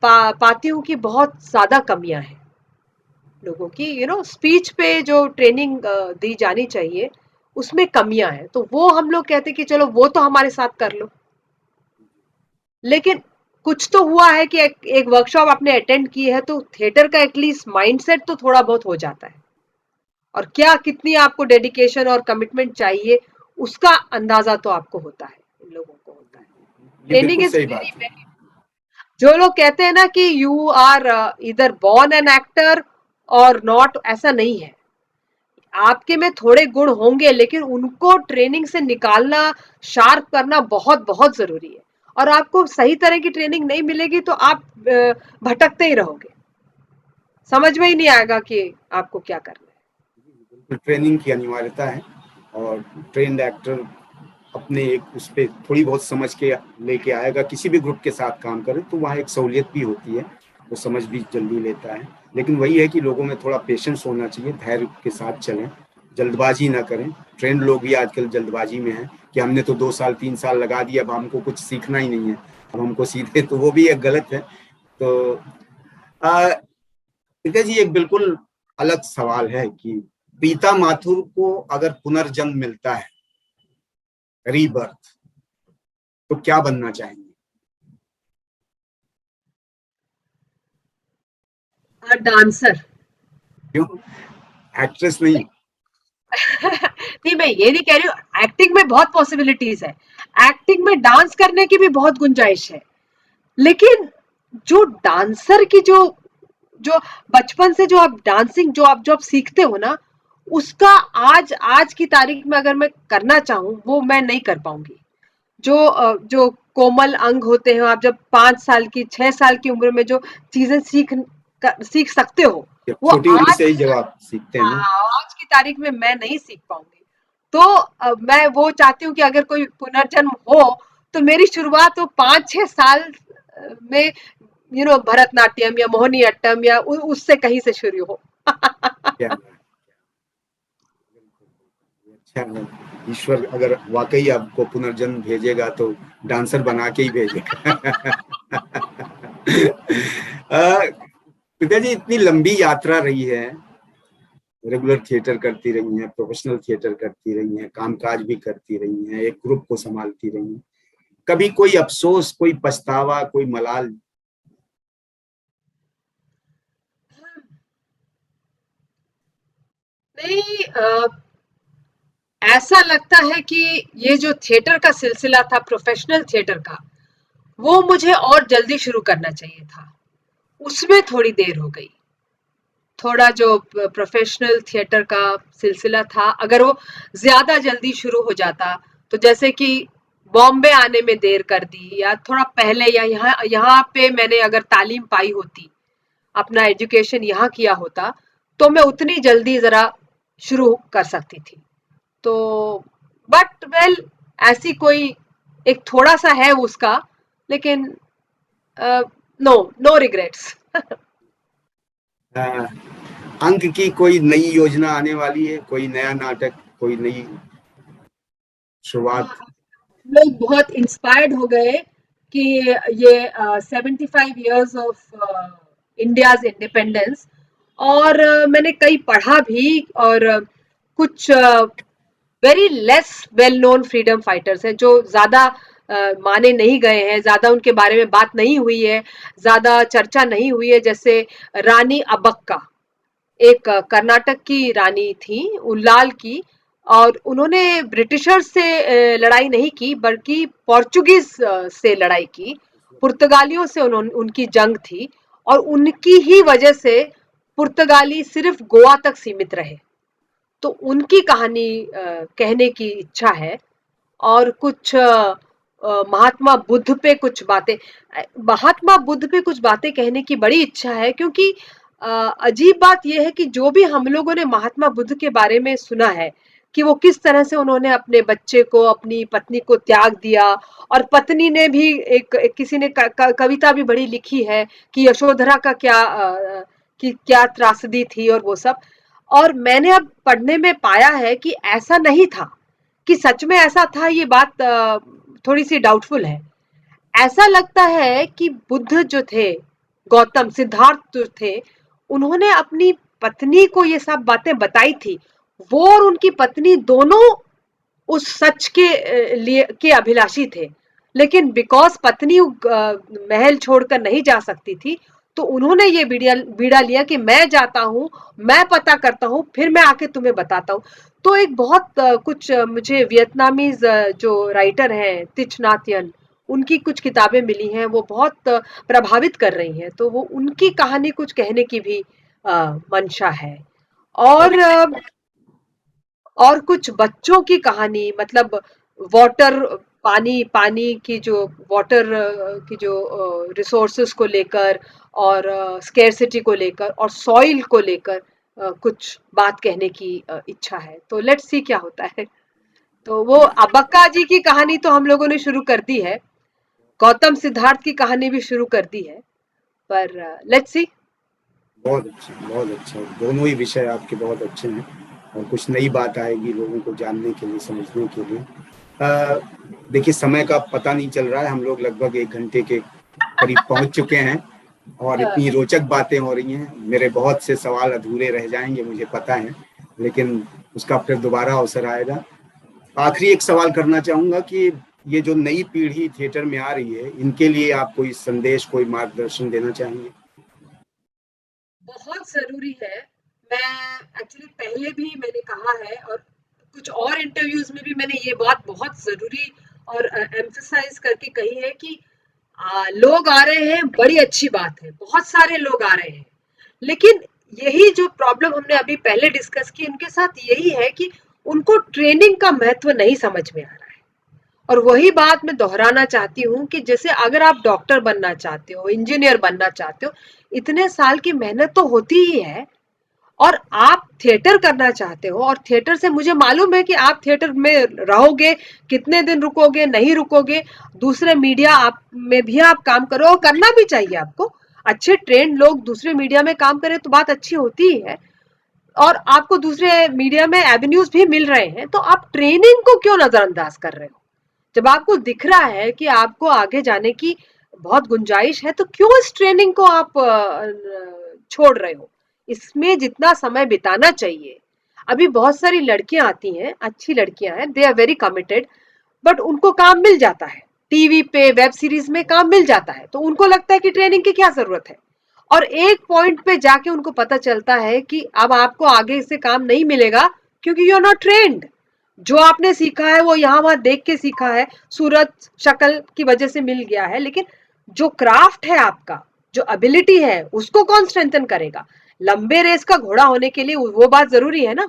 पाती हूँ कि बहुत ज्यादा कमियां हैं लोगों की। स्पीच पे जो ट्रेनिंग दी जानी चाहिए उसमें कमियां हैं, तो वो हम लोग कहते हैं कि चलो वो तो हमारे साथ कर लो। लेकिन कुछ तो हुआ है कि एक वर्कशॉप आपने अटेंड की है तो थिएटर का एटलीस्ट माइंडसेट तो थोड़ा बहुत हो जाता है, और क्या कितनी आपको डेडिकेशन और कमिटमेंट चाहिए उसका अंदाजा तो आपको होता है, इन लोगों को होता है। ये ट्रेनिंग बिल्कुल इज सही वेरी बात है। वेरी। जो लोग कहते हैं ना कि यू आर इधर बॉर्न एन एक्टर और नॉट, ऐसा नहीं है। आपके में थोड़े गुण होंगे, लेकिन उनको ट्रेनिंग से निकालना, शार्प करना बहुत बहुत जरूरी है। और आपको सही तरह की ट्रेनिंग नहीं मिलेगी तो आप भटकते ही रहोगे, समझ में ही नहीं आएगा कि आपको क्या करना है। बिल्कुल ट्रेनिंग की अनिवार्यता है, और ट्रेंड एक्टर अपने एक उस पर थोड़ी बहुत समझ के लेके आएगा। किसी भी ग्रुप के साथ काम करे तो वहाँ एक सहूलियत भी होती है, वो समझ भी जल्दी लेता है। लेकिन वही है कि लोगों में थोड़ा पेशेंस होना चाहिए, धैर्य के साथ चलें, जल्दबाजी ना करें। ट्रेंड लोग भी आजकल जल्दबाजी में हैं कि हमने तो 2 साल 3 साल लगा दिया, अब हमको कुछ सीखना ही नहीं है, अब हमको सीधे, तो वो भी एक गलत है। तो प्रीता जी, एक बिल्कुल अलग सवाल है कि पीता माथुर को अगर पुनर्जन्म मिलता है, रीबर्थ, तो क्या बनना चाहेंगे? डांसर। क्यों? एक्ट्रेस नहीं? नहीं, मैं ये नहीं कह रही हूँ, एक्टिंग में बहुत पॉसिबिलिटीज है, एक्टिंग में डांस करने की भी बहुत गुंजाइश है, लेकिन जो डांसर की जो जो बचपन से जो आप डांसिंग जो आप सीखते हो ना, उसका आज आज की तारीख में अगर मैं करना चाहूँ वो मैं नहीं कर पाऊंगी। जो कोमल अंग होते हैं, आप जब 5 साल की 6 साल की उम्र में जो चीजें सीख सकते हो, वो छोटी उम्र आज से ही जब आप सीखते हैं ना। आज की तारीख में मैं नहीं सीख पाऊंगी। तो मैं वो चाहती हूँ कि अगर कोई पुनर्जन्म हो तो मेरी शुरुआत वो 5-6 साल में भरतनाट्यम या मोहिनी अट्टम या उससे कहीं से शुरू हो। क्या बात, अच्छा है। ईश्वर अगर वाकई आपको पुनर्जन्म भेजेगा तो डांसर बना के ही भेजेगा। प्रीता जी, इतनी लंबी यात्रा रही है, रेगुलर थिएटर करती रही हैं, प्रोफेशनल थिएटर करती रही हैं, कामकाज भी करती रही हैं, एक ग्रुप को संभालती रही हैं, कभी कोई अफसोस, कोई पछतावा, कोई मलाल? नहीं, ऐसा लगता है कि ये जो थिएटर का सिलसिला था, प्रोफेशनल थिएटर का, वो मुझे और जल्दी शुरू करना चाहिए था, उसमें थोड़ी देर हो गई। थोड़ा जो प्रोफेशनल थिएटर का सिलसिला था, अगर वो ज्यादा जल्दी शुरू हो जाता, तो जैसे कि बॉम्बे आने में देर कर दी, या थोड़ा पहले, या यहाँ यहाँ पे मैंने अगर तालीम पाई होती, अपना एजुकेशन यहाँ किया होता, तो मैं उतनी जल्दी जरा शुरू कर सकती थी। तो बट वेल, ऐसी कोई एक थोड़ा सा है उसका, लेकिन नो, नो रिग्रेट्स। अ, अंक की कोई नई योजना आने वाली है, कोई नया नाटक, कोई नई शुरुआत? लोग बहुत इंस्पायर्ड हो गए कि ये 75 years ऑफ इंडियाज इंडिपेंडेंस, और मैंने कई पढ़ा भी, और कुछ very less well known freedom fighters हैं जो ज्यादा माने नहीं गए हैं, ज्यादा उनके बारे में बात नहीं हुई है, ज्यादा चर्चा नहीं हुई है, जैसे रानी अब्बक्का, एक कर्नाटक की रानी थी, उल्लाल की, और उन्होंने ब्रिटिशर्स से लड़ाई नहीं की, बल्कि पोर्चुगीज से लड़ाई की, पुर्तगालियों से उन्होंने, उनकी जंग थी, और उनकी ही वजह से पुर्तगाली सिर्फ गोवा तक सीमित रहे। तो उनकी कहानी कहने की इच्छा है, और कुछ महात्मा बुद्ध पे कुछ बातें, महात्मा बुद्ध पे कुछ बातें कहने की बड़ी इच्छा है, क्योंकि अजीब बात यह है कि जो भी हम लोगों ने महात्मा बुद्ध के बारे में सुना है, कि वो किस तरह से उन्होंने अपने बच्चे को, अपनी पत्नी को त्याग दिया, और पत्नी ने भी एक किसी ने कविता भी बड़ी लिखी है कि यशोधरा का क्या कि क्या त्रासदी थी, और वो सब। और मैंने अब पढ़ने में पाया है कि ऐसा नहीं था, कि सच में ऐसा था, ये बात थोड़ी सी डाउटफुल है। ऐसा लगता है कि बुद्ध जो थे, गौतम सिद्धार्थ जो थे, उन्होंने अपनी पत्नी को ये सब बातें बताई थी। वो और उनकी पत्नी दोनों उस सच के लिए के अभिलाषी थे, लेकिन बिकॉज पत्नी महल छोड़कर नहीं जा सकती थी, तो उन्होंने ये बीड़ा लिया कि मैं जाता हूँ, मैं पता करता हूँ, फिर मैं आके तुम्हें बताता हूँ। तो एक बहुत कुछ मुझे वियतनामीज जो राइटर हैं, तिच नात यन, उनकी कुछ किताबें मिली हैं, वो बहुत प्रभावित कर रही हैं, तो वो उनकी कहानी कुछ कहने की भी मंशा है। और और कुछ बच्चों की कहानी, मतलब वाटर, पानी पानी की जो वाटर की जो रिसोर्सेस को लेकर, और स्केर्सिटी को लेकर, और सॉइल को लेकर कुछ बात कहने की इच्छा है। तो लेट्स सी क्या होता है। तो वो अबक्का जी की कहानी तो हम लोगों ने शुरू कर दी है, गौतम सिद्धार्थ की कहानी भी शुरू कर दी है, पर लेट्स सी। बहुत अच्छे, बहुत अच्छा, दोनों ही विषय आपके बहुत अच्छे हैं, और कुछ नई बात आएगी लोगों को जानने के लिए, समझने के लिए। देखिए, समय का पता नहीं चल रहा है, हम लोग लगभग 1 घंटे के करीब पहुंच चुके हैं, और इतनी रोचक बातें हो रही हैं। मेरे बहुत से सवाल अधूरे रह जाएंगे, मुझे पता है, लेकिन उसका फिर दोबारा अवसर आएगा। आखिरी एक सवाल करना चाहूंगा कि ये जो नई पीढ़ी थिएटर में आ रही है, इनके लिए आप कोई संदेश, कोई मार्गदर्शन देना चाहेंगे? बहुत जरूरी है। मैं एक्चुअली पहले भी मैंने कहा है, और कुछ और इंटरव्यूज में भी मैंने ये बात बहुत जरूरी और एम्फसाइज करके कही है कि लोग आ रहे हैं, बड़ी अच्छी बात है, बहुत सारे लोग आ रहे हैं, लेकिन यही जो प्रॉब्लम हमने अभी पहले डिस्कस की उनके साथ, यही है कि उनको ट्रेनिंग का महत्व नहीं समझ में आ रहा है। और वही बात मैं दोहराना चाहती हूँ कि जैसे अगर आप डॉक्टर बनना चाहते हो, इंजीनियर बनना चाहते हो, इतने साल की मेहनत तो होती ही है। और आप थिएटर करना चाहते हो, और थिएटर से मुझे मालूम है कि आप थिएटर में रहोगे, कितने दिन रुकोगे, नहीं रुकोगे, दूसरे मीडिया आप में भी आप काम करो, और करना भी चाहिए आपको। अच्छे ट्रेंड लोग दूसरे मीडिया में काम करें तो बात अच्छी होती ही है, और आपको दूसरे मीडिया में एवेन्यूज भी मिल रहे हैं, तो आप ट्रेनिंग को क्यों नजरअंदाज कर रहे हो? जब आपको दिख रहा है कि आपको आगे जाने की बहुत गुंजाइश है, तो क्यों इस ट्रेनिंग को आप छोड़ रहे हो? इसमें जितना समय बिताना चाहिए। अभी बहुत सारी लड़कियां आती हैं, अच्छी लड़कियां हैं, they are very committed, but उनको काम मिल जाता है, टीवी पे वेब सीरीज में काम मिल जाता है, तो उनको लगता है कि ट्रेनिंग की क्या जरूरत है। और एक पॉइंट पे जाके उनको पता चलता है कि अब आपको आगे से काम नहीं मिलेगा, क्योंकि यू आर नॉट ट्रेन्ड। जो आपने सीखा है वो यहाँ वहां देख के सीखा है, सूरत शक्ल की वजह से मिल गया है, लेकिन जो क्राफ्ट है आपका, जो एबिलिटी है, उसको कौन स्ट्रेंथन करेगा? लंबे रेस का घोड़ा होने के लिए वो बात जरूरी है ना।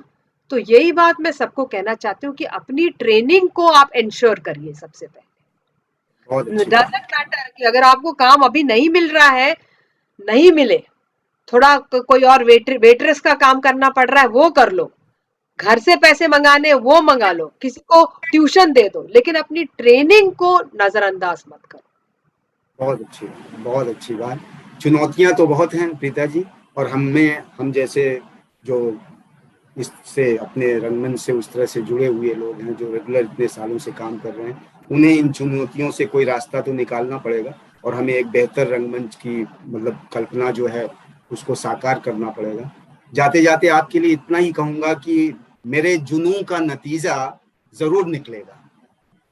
तो यही बात मैं सबको कहना चाहती हूँ कि अपनी ट्रेनिंग को आप इंश्योर करिए सबसे पहले। बहुत अच्छी बात। डजंट मैटर कि अगर आपको काम अभी नहीं मिल रहा है, नहीं मिले, थोड़ा कोई और वेटरेस का काम करना पड़ रहा है वो कर लो, घर से पैसे मंगाने वो मंगा लो, किसी को ट्यूशन दे दो, लेकिन अपनी ट्रेनिंग को नजरअंदाज मत करो। बहुत अच्छी बात। चुनौतियां तो बहुत हैं प्रीता जी, और हम जैसे जो इससे अपने रंगमंच से उस तरह से जुड़े हुए लोग हैं, जो रेगुलर इतने सालों से काम कर रहे हैं, उन्हें इन चुनौतियों से कोई रास्ता तो निकालना पड़ेगा, और हमें एक बेहतर रंगमंच की मतलब कल्पना जो है उसको साकार करना पड़ेगा। जाते जाते आपके लिए इतना ही कहूंगा कि मेरे जुनून का नतीजा जरूर निकलेगा,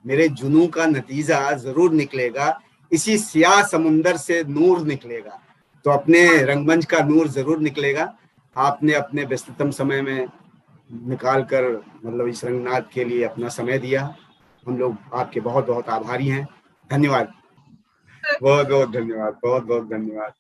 मेरे जुनून का नतीजा जरूर निकलेगा, इसी सियाह समुंदर से नूर निकलेगा। तो अपने रंगमंच का नूर जरूर निकलेगा। आपने अपने व्यस्ततम समय में निकाल कर मतलब इस रंगनाथ के लिए अपना समय दिया, हम लोग आपके बहुत बहुत आभारी हैं। धन्यवाद, बहुत बहुत धन्यवाद, बहुत बहुत धन्यवाद।